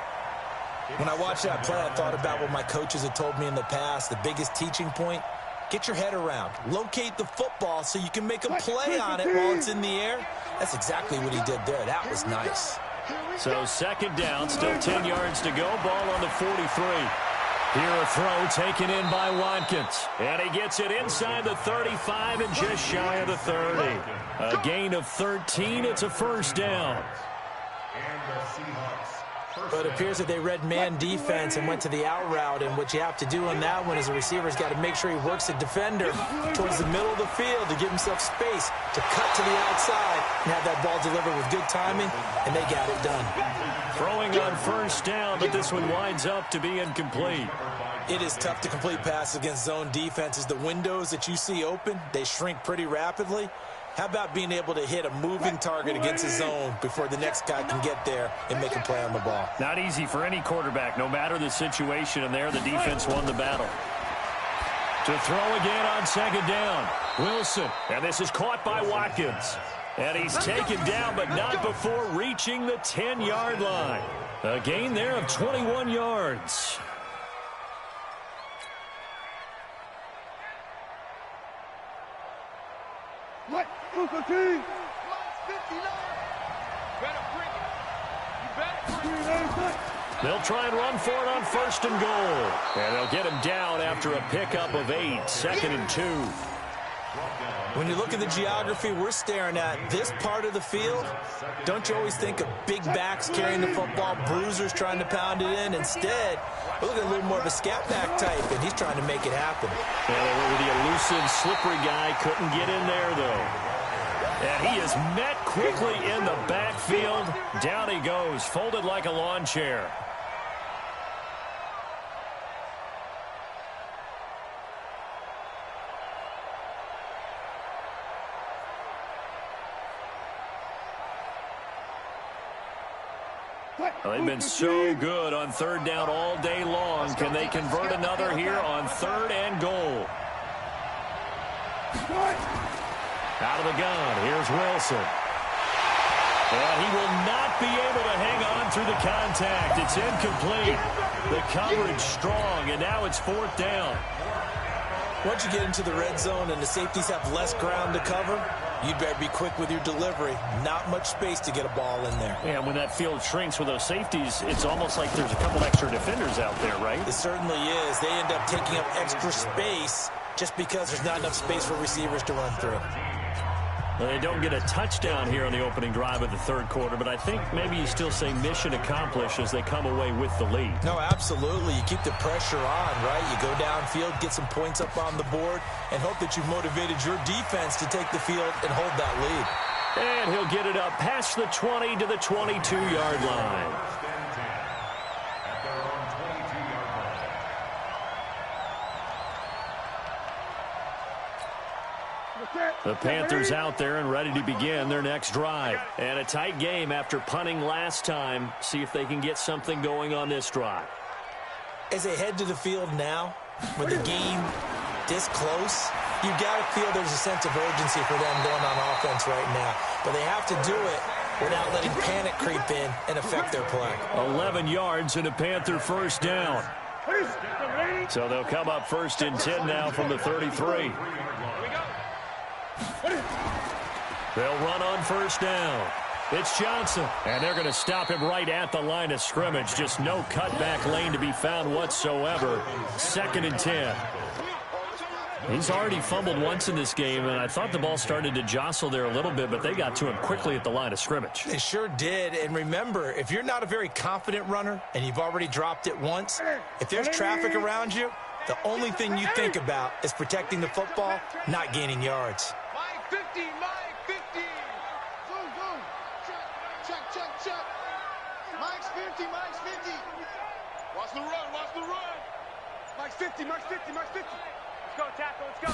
[SPEAKER 2] When I watched that play, I thought about what my coaches had told me in the past. The biggest teaching point, get your head around. Locate the football so you can make a play on it while it's in the air. That's exactly what he did there. That was nice.
[SPEAKER 1] So second down, still 10 yards to go. Ball on the 43. Here a throw taken in by Watkins. And he gets it inside the 35 and just shy of the 30. A gain of 13. It's a first down.
[SPEAKER 4] And the Seahawks.
[SPEAKER 2] But it appears that they read man defense and went to the out route. And what you have to do on that one is the receiver's got to make sure he works the defender towards the middle of the field to give himself space to cut to the outside and have that ball delivered with good timing. And they got it done.
[SPEAKER 1] Throwing on first down, but this one winds up to be incomplete.
[SPEAKER 2] It is tough to complete passes against zone defenses. The windows that you see open, they shrink pretty rapidly. How about being able to hit a moving target against a zone before the next guy can get there and make a play on the ball?
[SPEAKER 1] Not easy for any quarterback, no matter the situation, and there the defense won the battle. To throw again on second down, Wilson, and this is caught by Watkins. And he's taken down, but not before reaching the 10-yard line. A gain there of 21 yards.
[SPEAKER 3] What? Who's the team?
[SPEAKER 1] They'll try and run for it on first and goal. And they'll get him down after a pickup of 8, 2nd and 2.
[SPEAKER 2] When you look at the geography we're staring at, this part of the field, don't you always think of big backs carrying the football, bruisers trying to pound it in? Instead, we're looking at a little more of a scat back type, and he's trying to make it happen.
[SPEAKER 1] Yeah, they were the elusive, slippery guy. Couldn't get in there, though. And he is met quickly in the backfield. Down he goes, folded like a lawn chair. Well, they've been so good on third down all day long. Can they convert another here on third and goal? Out of the gun, here's Wilson. And he will not be able to hang on through the contact. It's incomplete. The coverage strong, and now it's fourth down.
[SPEAKER 2] Once you get into the red zone and the safeties have less ground to cover, you'd better be quick with your delivery. Not much space to get a ball in there.
[SPEAKER 1] Yeah, when that field shrinks with those safeties, it's almost like there's a couple extra defenders out there, right?
[SPEAKER 2] It certainly is. They end up taking up extra space just because there's not enough space for receivers to run through.
[SPEAKER 1] Well, they don't get a touchdown here on the opening drive of the third quarter, but I think maybe you still say mission accomplished as they come away with the lead.
[SPEAKER 2] No, absolutely. You keep the pressure on, right? You go downfield, get some points up on the board, and hope that you've motivated your defense to take the field and hold that lead.
[SPEAKER 1] And he'll get it up past the 20 to the 22-yard line. The Panthers out there and ready to begin their next drive. And a tight game after punting last time. See if they can get something going on this drive.
[SPEAKER 2] As they head to the field now, with the game this close, you've got to feel there's a sense of urgency for them going on offense right now. But they have to do it without letting panic creep in and affect their play.
[SPEAKER 1] 11 yards and a Panther first down. So they'll come up first and 10 now from the 33. They'll run on first down. It's Johnson, and they're going to stop him right at the line of scrimmage. Just no cutback lane to be found whatsoever. 2nd and 10. He's already fumbled once in this game, and I thought the ball started to jostle there a little bit, but they got to him quickly at the line of scrimmage.
[SPEAKER 2] They sure did, and remember, if you're not a very confident runner and you've already dropped it once, if there's traffic around you, the only thing you think about is protecting the football, not gaining yards.
[SPEAKER 5] Mike 50, Mike 50. Boom, boom. Check, check, check. Mike's 50, Mike's 50. Watch the run, watch the run. Mike's 50, Mike's 50, Mike's 50. Let's go, tackle, let's go.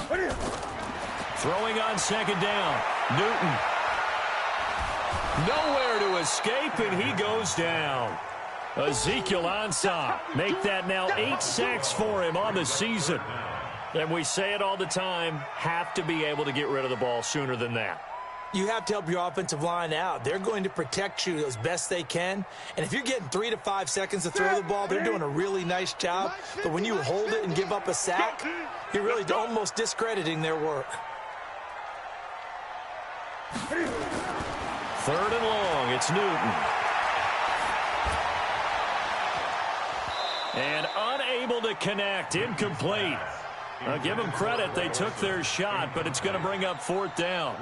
[SPEAKER 1] Throwing on second down. Newton. Nowhere to escape, and he goes down. Ezekiel Ansah make that now 8 sacks for him on the season. And we say it all the time, have to be able to get rid of the ball sooner than that.
[SPEAKER 2] You have to help your offensive line out. They're going to protect you as best they can. And if you're getting 3 to 5 seconds to throw the ball, they're doing a really nice job. But when you hold it and give up a sack, you're really almost discrediting their work.
[SPEAKER 1] 3rd and long, it's Newton. And unable to connect, incomplete. I'll give them credit, they took their shot, but it's going to bring up 4th down.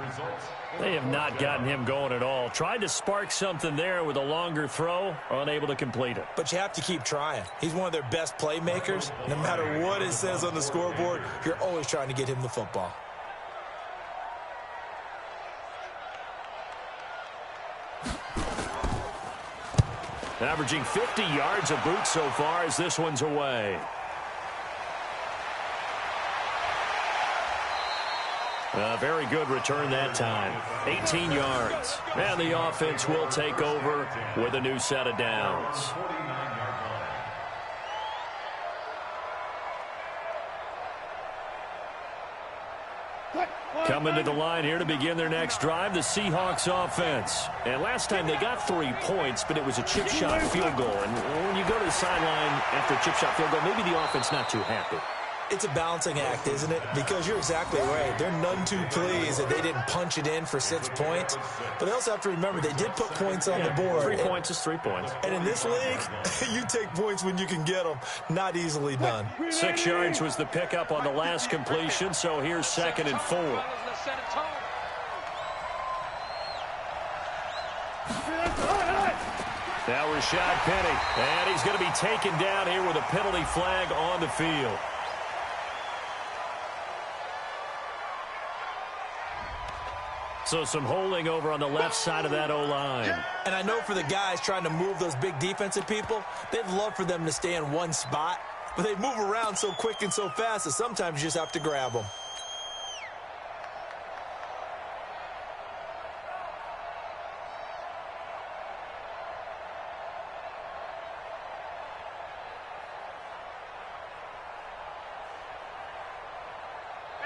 [SPEAKER 1] They have not gotten him going at all. Tried to spark something there with a longer throw, unable to complete it.
[SPEAKER 2] But you have to keep trying. He's one of their best playmakers. No matter what it says on the scoreboard, you're always trying to get him the football.
[SPEAKER 1] Averaging 50 yards a boot so far as this one's away. A very good return that time. 18 yards. And the offense will take over with a new set of downs. Coming to the line here to begin their next drive, the Seahawks offense. And last time they got 3 points, but it was a chip shot field goal. And when you go to the sideline after a chip shot field goal, maybe the offense not too happy.
[SPEAKER 2] It's a balancing act, isn't it? Because you're exactly right. They're none too pleased that they didn't punch it in for 6 points. But they also have to remember they did put points on the board.
[SPEAKER 1] 3 points is 3 points.
[SPEAKER 2] And in this league, you take points when you can get them. Not easily done.
[SPEAKER 1] 6 yards was the pickup on the last completion, so here's 2nd and 4. Now Rashad Penny, and he's going to be taken down here with a penalty flag on the field. So some holding over on the left side of that O-line.
[SPEAKER 2] And I know for the guys trying to move those big defensive people, they'd love for them to stay in one spot. But they move around so quick and so fast that sometimes you just have to grab them.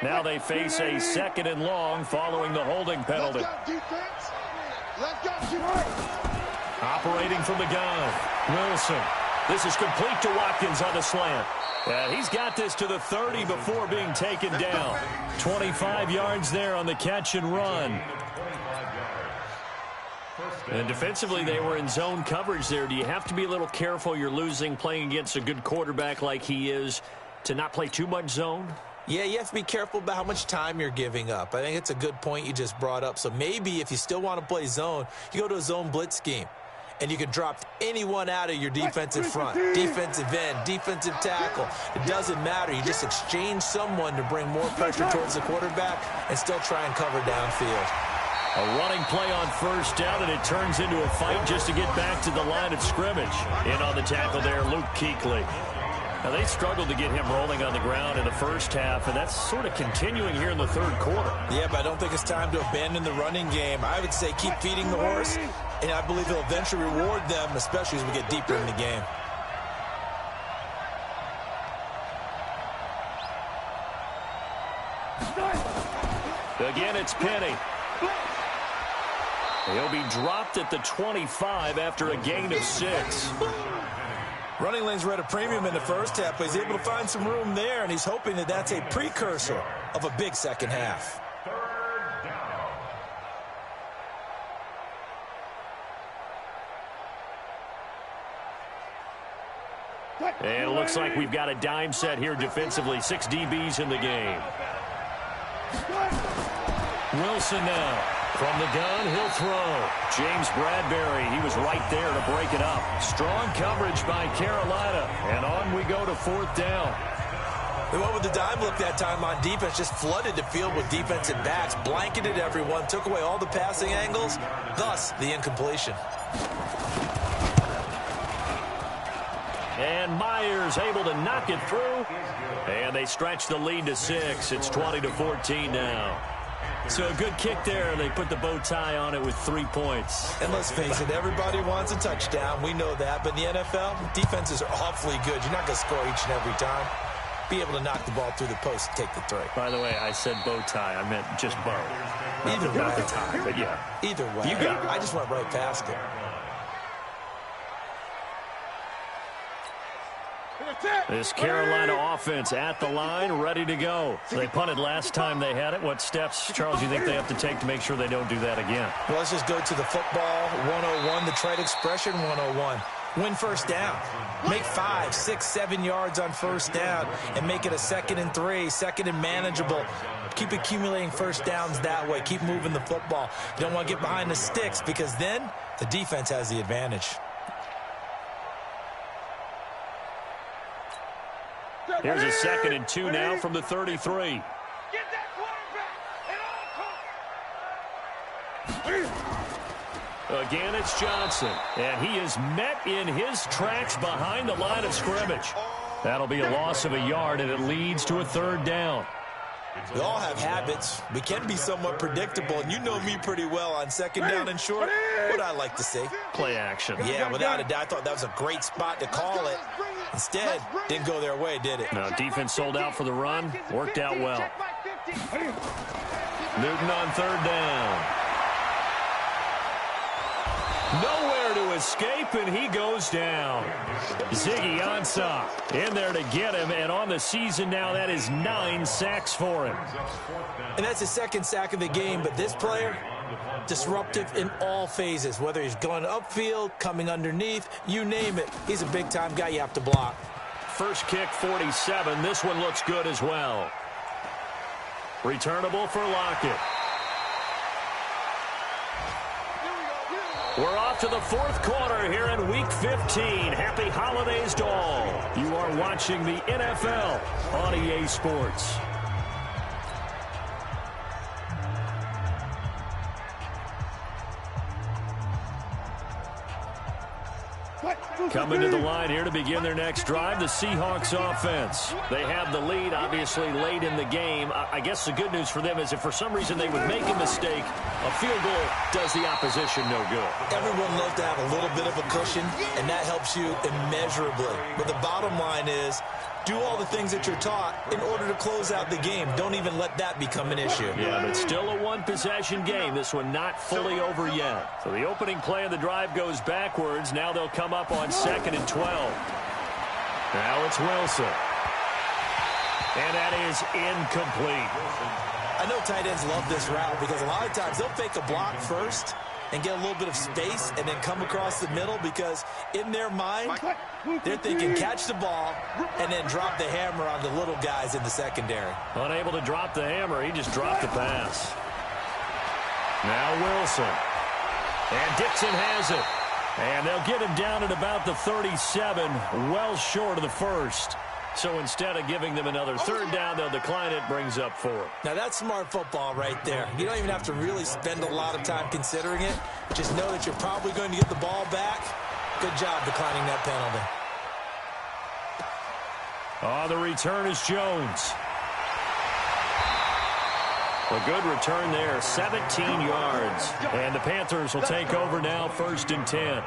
[SPEAKER 1] Now they face a 2nd and long following the holding penalty.
[SPEAKER 3] Let's go, defense. Let's go, defense.
[SPEAKER 1] Operating from the gun, Wilson. This is complete to Watkins on the slant. And he's got this to the 30 before being taken down. 25 yards there on the catch and run. And defensively, they were in zone coverage there. Do you have to be a little careful? You're losing playing against a good quarterback like he is to not play too much zone?
[SPEAKER 2] Yeah, you have to be careful about how much time you're giving up. I think it's a good point you just brought up. So maybe if you still want to play zone, you go to a zone blitz scheme. And you can drop anyone out of your defensive front, defensive end, defensive tackle. It doesn't matter. You just exchange someone to bring more pressure towards the quarterback and still try and cover downfield.
[SPEAKER 1] A running play on 1st down, and it turns into a fight just to get back to the line of scrimmage. In on the tackle there, Luke Kuechly. Now, they struggled to get him rolling on the ground in the first half, and that's sort of continuing here in the 3rd quarter.
[SPEAKER 2] Yeah, but I don't think it's time to abandon the running game. I would say keep feeding the horse, and I believe he'll eventually reward them, especially as we get deeper in the game.
[SPEAKER 1] Again, it's Penny. He'll be dropped at the 25 after a gain of 6.
[SPEAKER 2] Running lanes were at a premium in the first half, but he's able to find some room there, and he's hoping that that's a precursor of a big second half.
[SPEAKER 1] And it looks like we've got a dime set here defensively. 6 DBs in the game. Wilson now. From the gun, he'll throw. James Bradbury, he was right there to break it up. Strong coverage by Carolina. And on we go to 4th down.
[SPEAKER 2] They went with the dime look that time on defense, just flooded the field with defensive backs, blanketed everyone, took away all the passing angles, thus the incompletion.
[SPEAKER 1] And Myers able to knock it through. And they stretch the lead to 6. It's 20-14 now. So a good kick there. They put the bow tie on it with 3 points.
[SPEAKER 2] And let's face it, everybody wants a touchdown. We know that. But in the NFL, defenses are awfully good. You're not going to score each and every time. be able to knock the ball through the post and take the three.
[SPEAKER 1] By the way, I said bow tie. I meant just bow.
[SPEAKER 2] Either way.
[SPEAKER 1] Not the tie, but yeah.
[SPEAKER 2] Either way.
[SPEAKER 1] You got it.
[SPEAKER 2] I just went right past it.
[SPEAKER 1] This Carolina offense at the line, ready to go. They punted last time they had it. What steps, Charles, you think they have to take to make sure they don't do that again?
[SPEAKER 2] Well, let's just go to the football 101, the trade expression 101. Win first down. Make 5, 6, 7 yards on first down and make it a 2nd and 3, 2nd and manageable. Keep accumulating first downs that way. Keep moving the football. You don't want to get behind the sticks because then the defense has the advantage.
[SPEAKER 1] Here's a 2nd and 2 now from the 33.
[SPEAKER 5] Get that quarterback at all costs.
[SPEAKER 1] Again, it's Johnson, and he is met in his tracks behind the line of scrimmage. That'll be a loss of a yard, and it leads to a 3rd down.
[SPEAKER 2] We all have habits. We can be somewhat predictable, and you know me pretty well on 2nd down and short. What I like to see.
[SPEAKER 1] Play action.
[SPEAKER 2] Yeah, without a doubt. I thought that was a great spot to call it. Instead, didn't go their way, did it?
[SPEAKER 1] No, defense sold out for the run. Worked out well. Newton on 3rd down. Nowhere to escape, and he goes down. Ziggy Ansah in there to get him, and on the season now, that is 9 sacks for him.
[SPEAKER 2] And that's his 2nd sack of the game, but this player, disruptive in all phases, whether he's going upfield, coming underneath, you name it. He's a big-time guy you have to block.
[SPEAKER 1] First kick, 47. This one looks good as well. Returnable for Lockett. We're off to the 4th quarter here in Week 15. Happy holidays to all. You are watching the NFL on EA Sports. Coming to the line here to begin their next drive, the Seahawks offense. They have the lead, obviously, late in the game. I guess the good news for them is if for some reason they would make a mistake, a field goal does the opposition no good.
[SPEAKER 2] Everyone loves to have a little bit of a cushion, and that helps you immeasurably. But the bottom line is, do all the things that you're taught in order to close out the game. Don't even let that become an issue.
[SPEAKER 1] Yeah, but still a one-possession game. This one not fully over yet. So the opening play of the drive goes backwards. Now they'll come up on 2nd and 12. Now it's Wilson. And that is incomplete.
[SPEAKER 2] I know tight ends love this route because a lot of times they'll fake a block first and get a little bit of space and then come across the middle because in their mind, they're thinking catch the ball and then drop the hammer on the little guys in the secondary.
[SPEAKER 1] Unable to drop the hammer, he just dropped the pass. Now Wilson. And Dixon has it. And they'll get him down at about the 37, well short of the 1st. So instead of giving them another 3rd down, they'll decline it, brings up 4.
[SPEAKER 2] Now that's smart football right there. You don't even have to really spend a lot of time considering it. Just know that you're probably going to get the ball back. Good job declining that penalty.
[SPEAKER 1] Oh, the return is Jones. A good return there, 17 yards. And the Panthers will take over now, 1st and 10.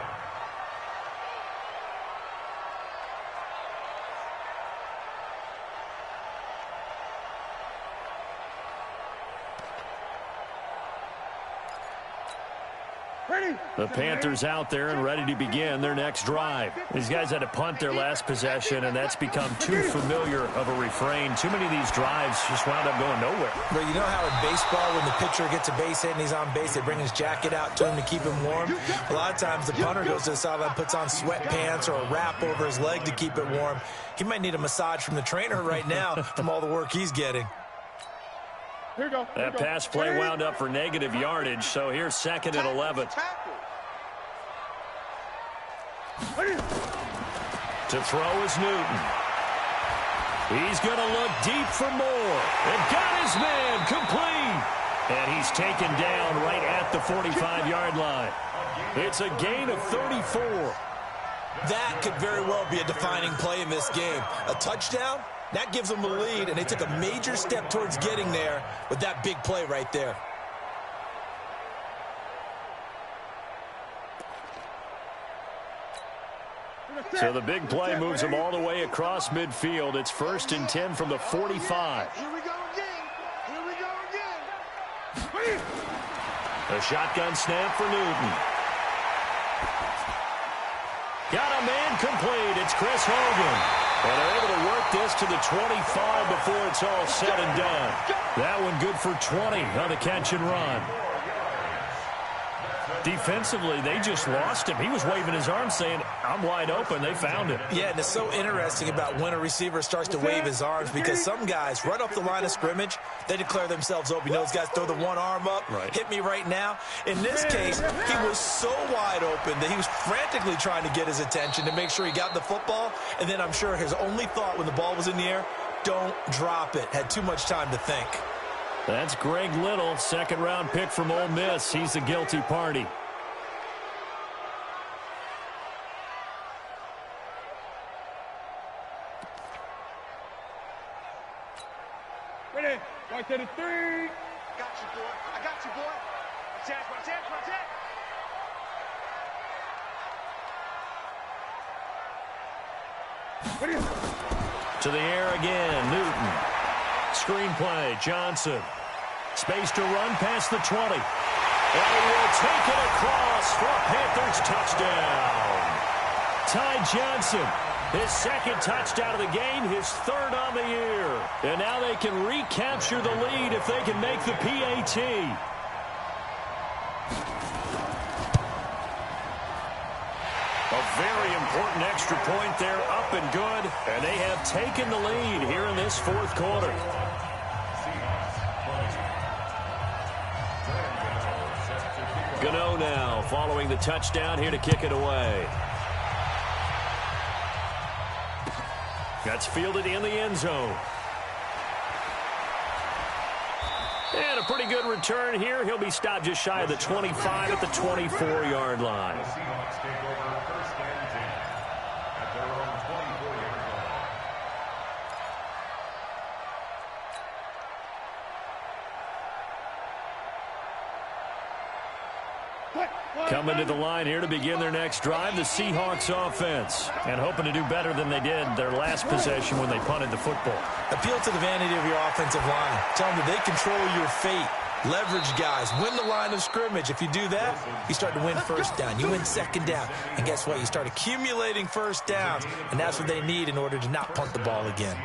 [SPEAKER 1] The Panthers out there and ready to begin their next drive. These guys had to punt their last possession, and that's become too familiar of a refrain. Too many of these drives just wound up going nowhere.
[SPEAKER 2] But you know how in baseball, when the pitcher gets a base hit and he's on base, they bring his jacket out to him to keep him warm? A lot of times the punter goes to the sideline, puts on sweatpants or a wrap over his leg to keep it warm. He might need a massage from the trainer right now from all the work he's getting.
[SPEAKER 1] That pass play wound up for negative yardage, so here's 2nd and 11. To throw is Newton. He's going to look deep for more. And got his man complete. And he's taken down right at the 45-yard line. It's a gain of 34.
[SPEAKER 2] That could very well be a defining play in this game. A touchdown, that gives them the lead, and they took a major step towards getting there with that big play right there.
[SPEAKER 1] So the big play moves them all the way across midfield. It's 1st and 10 from the 45.
[SPEAKER 5] Here we go again. Here we go again.
[SPEAKER 1] A shotgun snap for Newton. Got a man complete. It's Chris Hogan. And they're able to work this to the 25 before it's all said and done. That one good for 20 on the catch and run. Defensively, they just lost him. He was waving his arms saying, I'm wide open. They found him.
[SPEAKER 2] Yeah, and it's so interesting about when a receiver starts to wave his arms, because some guys, right off the line of scrimmage, they declare themselves open. You know, those guys throw the one arm up, hit me right now. In this case, he was so wide open that he was frantically trying to get his attention to make sure he got the football. And then I'm sure his only thought when the ball was in the air, don't drop it. Had too much time to think.
[SPEAKER 1] That's Greg Little, second-round pick from Ole Miss. He's the guilty party.
[SPEAKER 3] Ready? Right to the 3.
[SPEAKER 5] Got you, boy. I got you, boy. Watch that.
[SPEAKER 3] Ready?
[SPEAKER 1] To the air again, Newton. Screen play, Johnson. Space to run past the 20. And he will take it across for a Panthers touchdown. Ty Johnson, his second touchdown of the game, his third on the year. And now they can recapture the lead if they can make the PAT. A very important extra point there, up and good. And they have taken the lead here in this fourth quarter. Gano now following the touchdown here to kick it away. That's fielded in the end zone. And a pretty good return here. He'll be stopped just shy of the 25 at the 24-yard line.
[SPEAKER 4] The Seahawks take over 1st and 10 at their own 24-yard line.
[SPEAKER 1] Coming to the line here to begin their next drive, the Seahawks offense. And hoping to do better than they did their last possession when they punted the football.
[SPEAKER 2] Appeal to the vanity of your offensive line. Tell them that they control your fate. Leverage guys. Win the line of scrimmage. If you do that, you start to win first down. You win second down. And guess what? You start accumulating first downs. And that's what they need in order to not punt the ball again.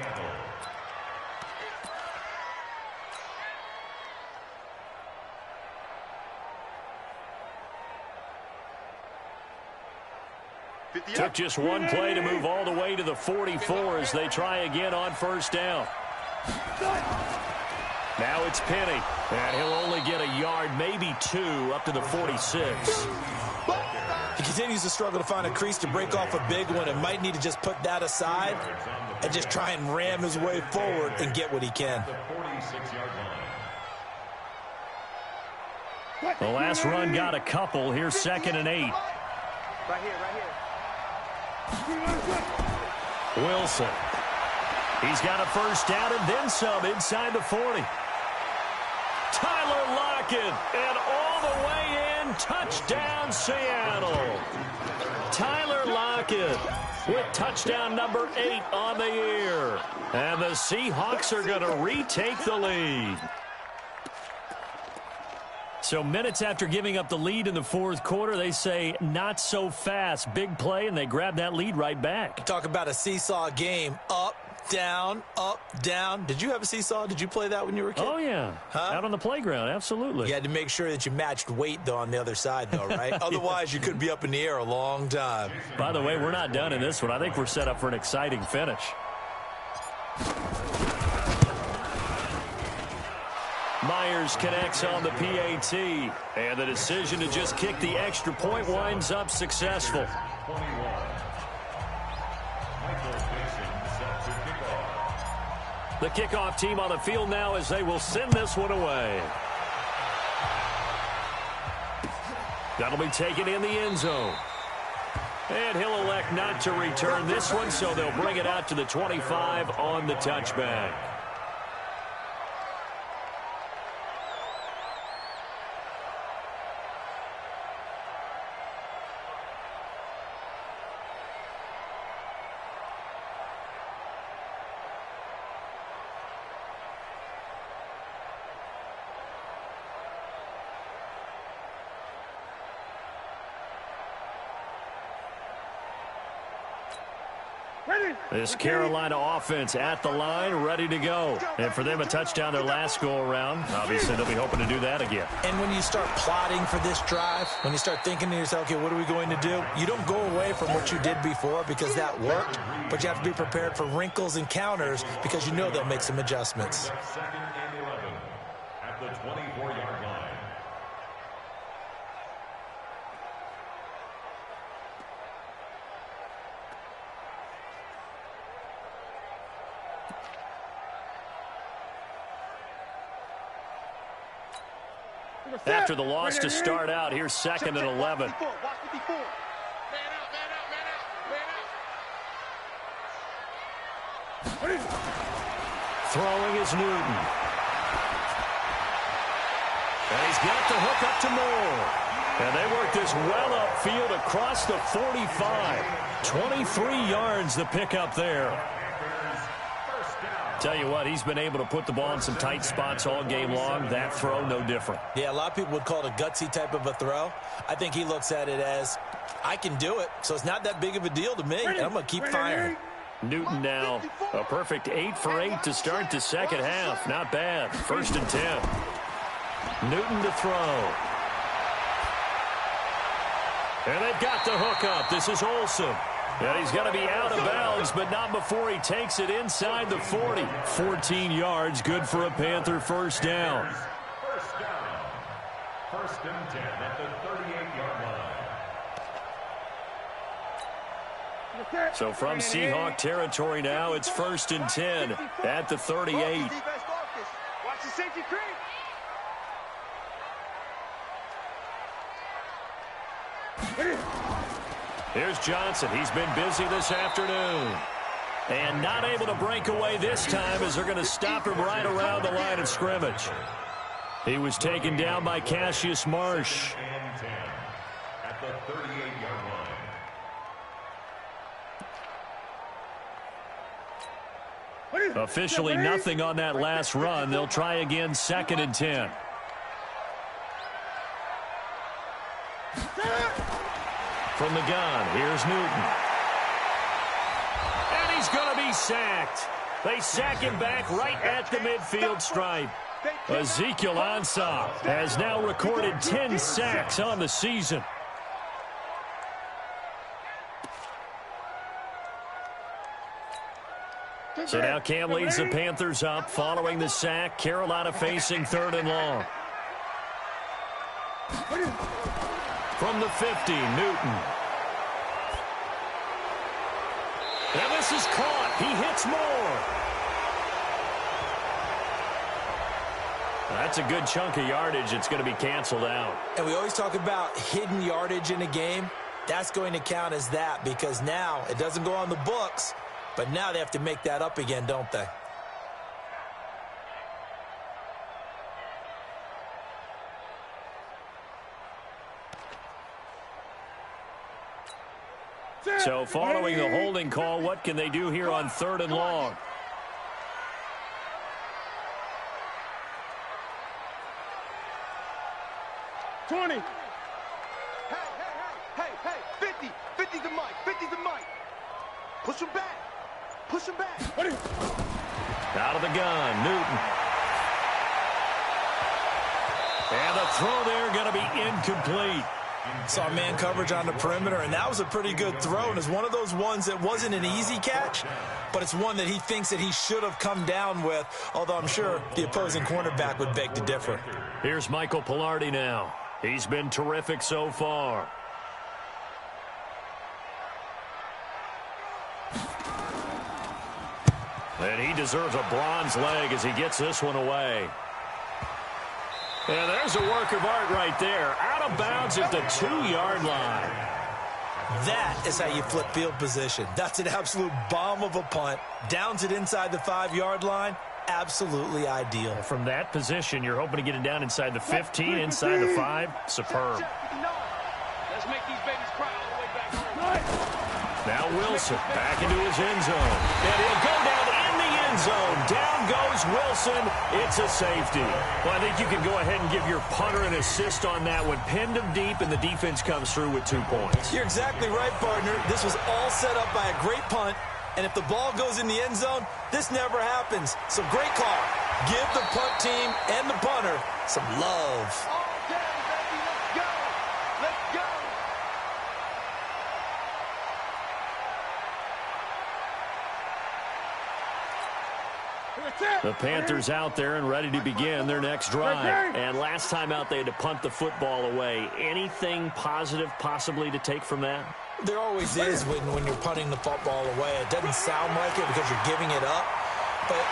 [SPEAKER 1] Took just one play to move all the way to the 44 as they try again on first down. Now it's Penny, and he'll only get a yard, maybe 2, up to the 46.
[SPEAKER 2] He continues to struggle to find a crease to break off a big one and might need to just put that aside and just try and ram his way forward and get what he can.
[SPEAKER 1] The last run got a couple. Here's 2nd and 8.
[SPEAKER 5] Right here.
[SPEAKER 1] Wilson. He's got a first down and then some inside the 40. Tyler Lockett, and all the way in, touchdown Seattle. Tyler Lockett with touchdown number 8 on the year. And the Seahawks are going to retake the lead. So minutes after giving up the lead in the fourth quarter, they say not so fast. Big play, and they grab that lead right back.
[SPEAKER 2] Talk about a seesaw game. Up, down, up, down. Did you have a seesaw? Did you play that when you were a kid?
[SPEAKER 1] Oh, yeah. Out on the playground, absolutely.
[SPEAKER 2] You had to make sure that you matched weight, though, on the other side, though, right? Otherwise, you could be up in the air a long time.
[SPEAKER 1] By the way, we're not done in this one. I think we're set up for an exciting finish. Myers connects on the PAT, and the decision to just kick the extra point winds up successful. The kickoff team on the field now as they will send this one away. That'll be taken in the end zone. And he'll elect not to return this one, so they'll bring it out to the 25 on the touchback. This Carolina offense at the line, ready to go. And for them, a touchdown their last go-around. Obviously, they'll be hoping to do that again.
[SPEAKER 2] And when you start plotting for this drive, when you start thinking to yourself, okay, what are we going to do? You don't go away from what you did before because that worked, but you have to be prepared for wrinkles and counters because you know they'll make some adjustments.
[SPEAKER 4] Second and 11 at the 24-yard line.
[SPEAKER 1] After the loss to start out, here's second and 11.
[SPEAKER 5] Watch 54. Man out, man out, man out, man out.
[SPEAKER 1] Throwing is Newton. And he's got the hook up to Moore. And they work this well upfield across the 45. 23 yards the pickup there. Tell you what, he's been able to put the ball in some tight spots all game long. That throw, no different.
[SPEAKER 2] Yeah, a lot of people would call it a gutsy type of a throw. I think he looks at it as, I can do it, so it's not that big of a deal to me, and I'm going to keep firing.
[SPEAKER 1] Newton now, a perfect 8 for 8 to start the second half. Not bad. 1st and 10. Newton to throw. And they've got the hook up. This is Olsen. And he's going to be out of bounds, but not before he takes it inside the 40. 14 yards, good for a Panther first down.
[SPEAKER 4] First down. 1st and 10 at the 38-yard line.
[SPEAKER 1] So from Seahawk territory now, it's 1st and 10 at the 38.
[SPEAKER 5] Watch the safety creep.
[SPEAKER 1] Here's Johnson. He's been busy this afternoon. And not able to break away this time as they're going to stop him right around the line of scrimmage. He was taken down by Cassius Marsh.
[SPEAKER 4] And 10 at the 38-yard line.
[SPEAKER 1] Officially nothing on that last run. They'll try again 2nd and 10. From the gun, here's Newton. And he's going to be sacked. They sack him back right at the midfield stripe. Ezekiel Ansah has now recorded 10 sacks on the season. So now Cam leads the Panthers up following the sack. Carolina facing 3rd and long. From the 50, Newton. And this is caught. He hits Moore. That's a good chunk of yardage. It's going to be canceled out.
[SPEAKER 2] And we always talk about hidden yardage in a game. That's going to count as that because now it doesn't go on the books, but now they have to make that up again, don't they?
[SPEAKER 1] So following the holding call, what can they do here on 3rd and long?
[SPEAKER 5] Hey, 50. 50's the mic. 50's the mic. Push him back. Push him back.
[SPEAKER 1] Out of the gun, Newton. And the throw there going to be incomplete.
[SPEAKER 2] Saw man coverage on the perimeter, and that was a pretty good throw. And it's one of those ones that wasn't an easy catch, but it's one that he thinks that he should have come down with, although I'm sure the opposing cornerback would beg to differ.
[SPEAKER 1] Here's Michael Pilardi now. He's been terrific so far. And he deserves a bronze leg as he gets this one away. And there's a work of art right there. Out of bounds at the 2-yard line.
[SPEAKER 2] That is how you flip field position. That's an absolute bomb of a punt. Downs it inside the 5-yard line. Absolutely ideal.
[SPEAKER 1] From that position, you're hoping to get it down inside the 15, inside the 5. Superb.
[SPEAKER 5] Let's make these babies cry all the way back home.
[SPEAKER 1] Now Wilson back into his end zone. And he'll go down in the end zone. Down goes Wilson. It's a safety. Well, I think you can go ahead and give your punter an assist on that one. Pinned him deep, and the defense comes through with 2 points.
[SPEAKER 2] You're exactly right, partner. This was all set up by a great punt, And if the ball goes in the end zone, this never happens. So great call. Give the punt team and the punter some love.
[SPEAKER 5] All day, baby. Let's go. Let's go.
[SPEAKER 1] The Panthers out there and ready to begin their next drive.
[SPEAKER 6] And last time out, they had to punt the football away. Anything positive possibly to take from that?
[SPEAKER 2] There always is when you're punting the football away. It doesn't sound like it because you're giving it up, but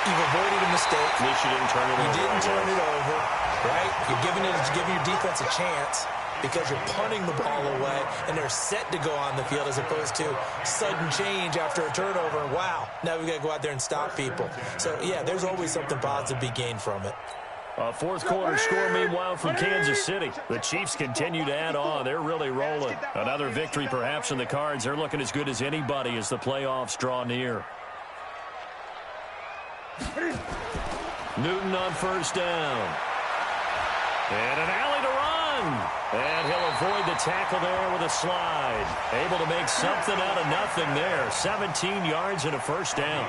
[SPEAKER 2] you've avoided a mistake.
[SPEAKER 6] At least you didn't turn it over.
[SPEAKER 2] You didn't turn it over, right? You're giving your defense a chance because you're punting the ball away, and they're set to go on the field as opposed to sudden change after a turnover. And wow, now we've got to go out there and stop people. So, yeah, there's always something positive to be gained from it.
[SPEAKER 1] A fourth quarter score, meanwhile, from Kansas City. The Chiefs continue to add on. They're really rolling. Another victory perhaps in the cards. They're looking as good as anybody as the playoffs draw near. Newton on first down. And an alley to run. And he'll avoid the tackle there with a slide. Able to make something out of nothing there. 17 yards and a first down.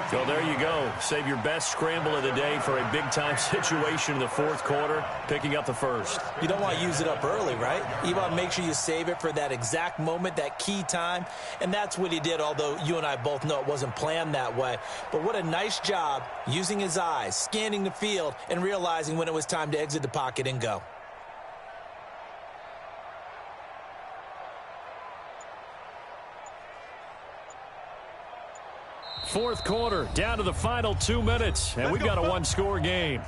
[SPEAKER 1] So there you go. Save your best scramble of the day for a big-time situation in the fourth quarter, picking up the first.
[SPEAKER 2] You don't want to use it up early, right? You want to make sure you save it for that exact moment, that key time. And that's what he did, although you and I both know it wasn't planned that way. But what a nice job using his eyes, scanning the field, and realizing when it was time to exit the pocket and go.
[SPEAKER 1] Fourth quarter, down to the final 2 minutes, and we've got a one-score game.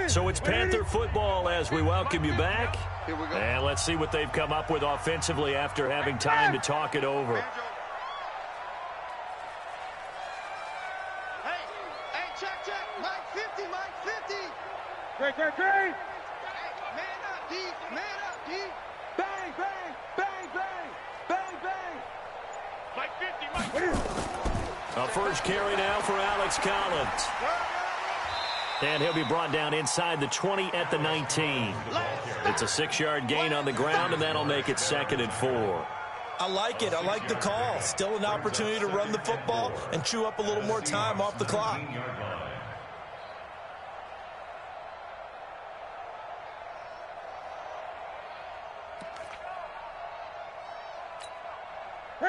[SPEAKER 1] So it's Panther football as we welcome you back.
[SPEAKER 5] Here we go.
[SPEAKER 1] And let's see what they've come up with offensively after having time to talk it over.
[SPEAKER 3] Great, great, great.
[SPEAKER 5] Man up, D. Man up, D.
[SPEAKER 3] Bang, bang, bang, bang, bang, bang.
[SPEAKER 5] Mike 50, Mike.
[SPEAKER 1] A first carry now for Alex Collins. And he'll be brought down inside the 20 at the 19. It's a 6-yard gain on the ground, and that'll make it 2nd and 4.
[SPEAKER 2] I like it. I like the call. Still an opportunity to run the football and chew up a little more time off the clock.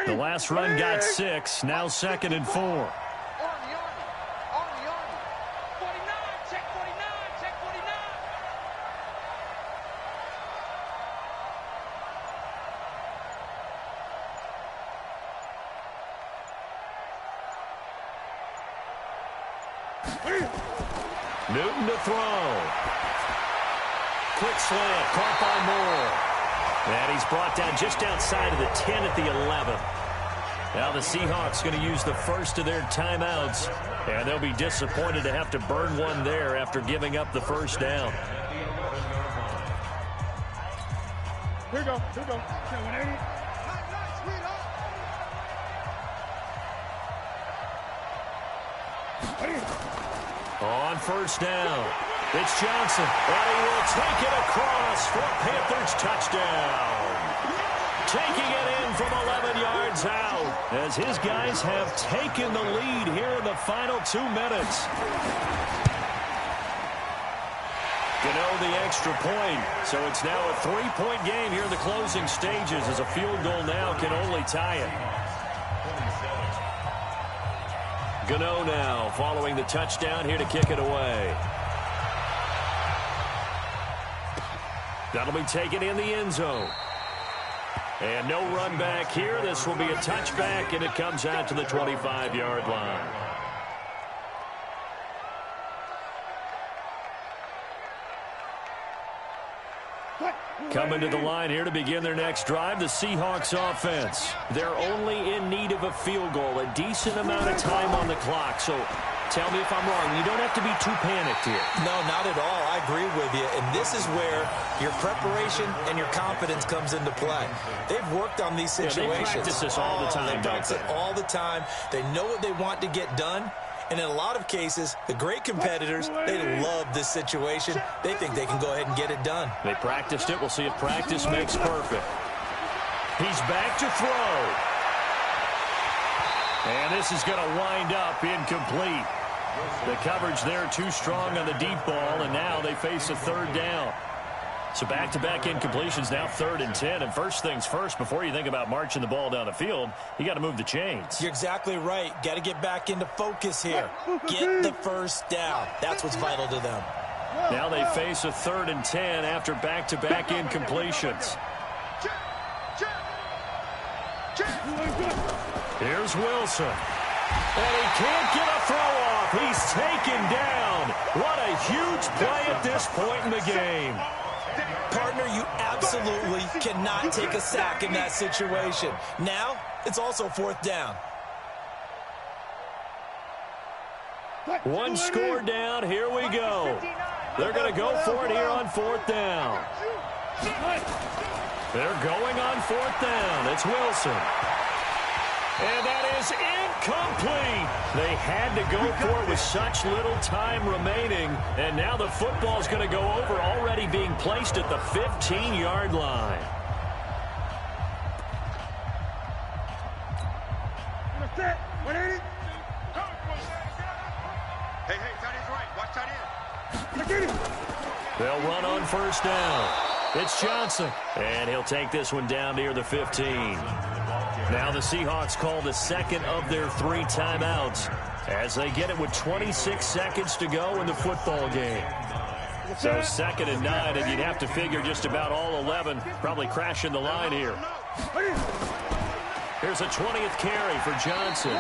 [SPEAKER 1] The last run got 6. Now 2nd and 4.
[SPEAKER 5] Army. 49, check 49, check 49.
[SPEAKER 1] Newton to throw. Quick slant, caught by Moore. And he's brought down just outside of the 10 at the 11. Now the Seahawks going to use the first of their timeouts, and they'll be disappointed to have to burn one there after giving up the first down.
[SPEAKER 3] Here we go, here we go. 180.
[SPEAKER 5] Nice, sweetheart.
[SPEAKER 1] On first down, it's Johnson, and he will take it across for a Panthers touchdown. Taking it in from 11 yards out as his guys have taken the lead here in the final 2 minutes. Gano the extra point, so it's now a 3-point game here in the closing stages as a field goal now can only tie it. Gano now following the touchdown here to kick it away. That'll be taken in the end zone. And no run back here. This will be a touchback, and it comes out to the 25-yard line. Coming to the line here to begin their next drive, the Seahawks offense. They're only in need of a field goal, a decent amount of time on the clock. So tell me if I'm wrong. You don't have to be too panicked here.
[SPEAKER 2] No, not at all. I agree with you. And this is where your preparation and your confidence comes into play. They've worked on these situations.
[SPEAKER 1] They practice this all the time,
[SPEAKER 2] They practice it all the time. They know what they want to get done. And in a lot of cases, the great competitors, they love this situation. They think they can go ahead and get it done.
[SPEAKER 1] They practiced it. We'll see if practice makes perfect. He's back to throw. And this is going to wind up incomplete. The coverage there too strong on the deep ball, and now they face a third down. So back-to-back incompletions, now 3rd and 10. And first things first, before you think about marching the ball down the field, you got to move the chains.
[SPEAKER 2] You're exactly right. Got to get back into focus here. Get the first down. That's what's vital to them.
[SPEAKER 1] Now they face a 3rd and 10 after back-to-back incompletions. Here's Wilson. And he can't get a throw off. He's taken down. What a huge play at this point in the game.
[SPEAKER 2] Partner, you absolutely cannot take a sack in that situation. Now, it's also 4th down.
[SPEAKER 1] One score down. Here we go. They're going to go for it here on 4th down. They're going on 4th down. It's Wilson. And that is incomplete. They had to go for it with such little time remaining. And now the football's going to go over, already being placed at the 15-yard line.
[SPEAKER 3] Hey, tight end's right. Watch tight end.
[SPEAKER 1] They'll run on 1st down. It's Johnson. And he'll take this one down near the 15. Now the Seahawks call the second of their 3 timeouts as they get it with 26 seconds to go in the football game. So 2nd and 9, and you'd have to figure just about all 11 probably crashing the line here. Here's a 20th carry for Johnson.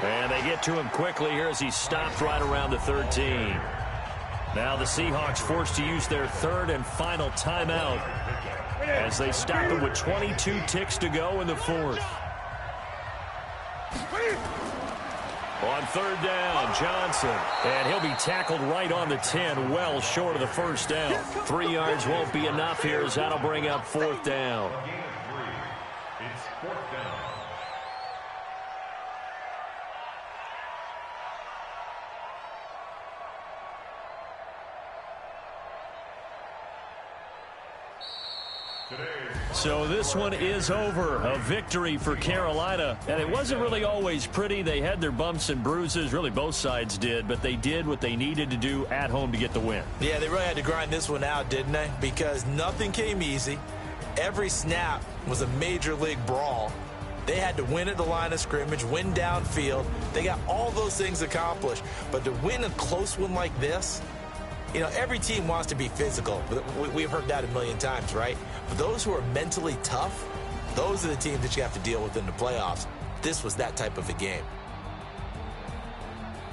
[SPEAKER 1] And they get to him quickly here as he stopped right around the 13. Now the Seahawks forced to use their 3rd and final timeout as they stop it with 22 ticks to go in the 4th. On 3rd down, Johnson. And he'll be tackled right on the 10, well short of the 1st down. 3 yards won't be enough here as that'll bring up 4th down.
[SPEAKER 4] It's 4th down.
[SPEAKER 1] So this one is over. A victory for Carolina. And it wasn't really always pretty. They had their bumps and bruises. Really, both sides did. But they did what they needed to do at home to get the win.
[SPEAKER 2] Yeah, they really had to grind this one out, didn't they? Because nothing came easy. Every snap was a major league brawl. They had to win at the line of scrimmage, win downfield. They got all those things accomplished. But to win a close one like this, you know, every team wants to be physical. We've heard that a million times, right? But those who are mentally tough, those are the teams that you have to deal with in the playoffs. This was that type of a game.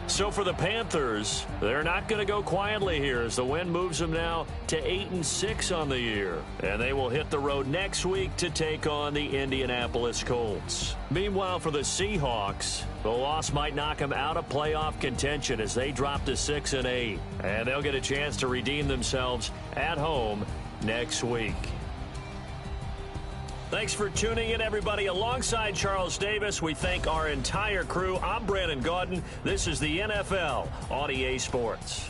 [SPEAKER 1] So for the Panthers, they're not going to go quietly here as the win moves them now to 8-6 on the year. And they will hit the road next week to take on the Indianapolis Colts. Meanwhile, for the Seahawks, the loss might knock them out of playoff contention as they drop to 6-8. And they'll get a chance to redeem themselves at home next week. Thanks for tuning in, everybody. Alongside Charles Davis, we thank our entire crew. I'm Brandon Gaudin. This is the NFL on EA Sports.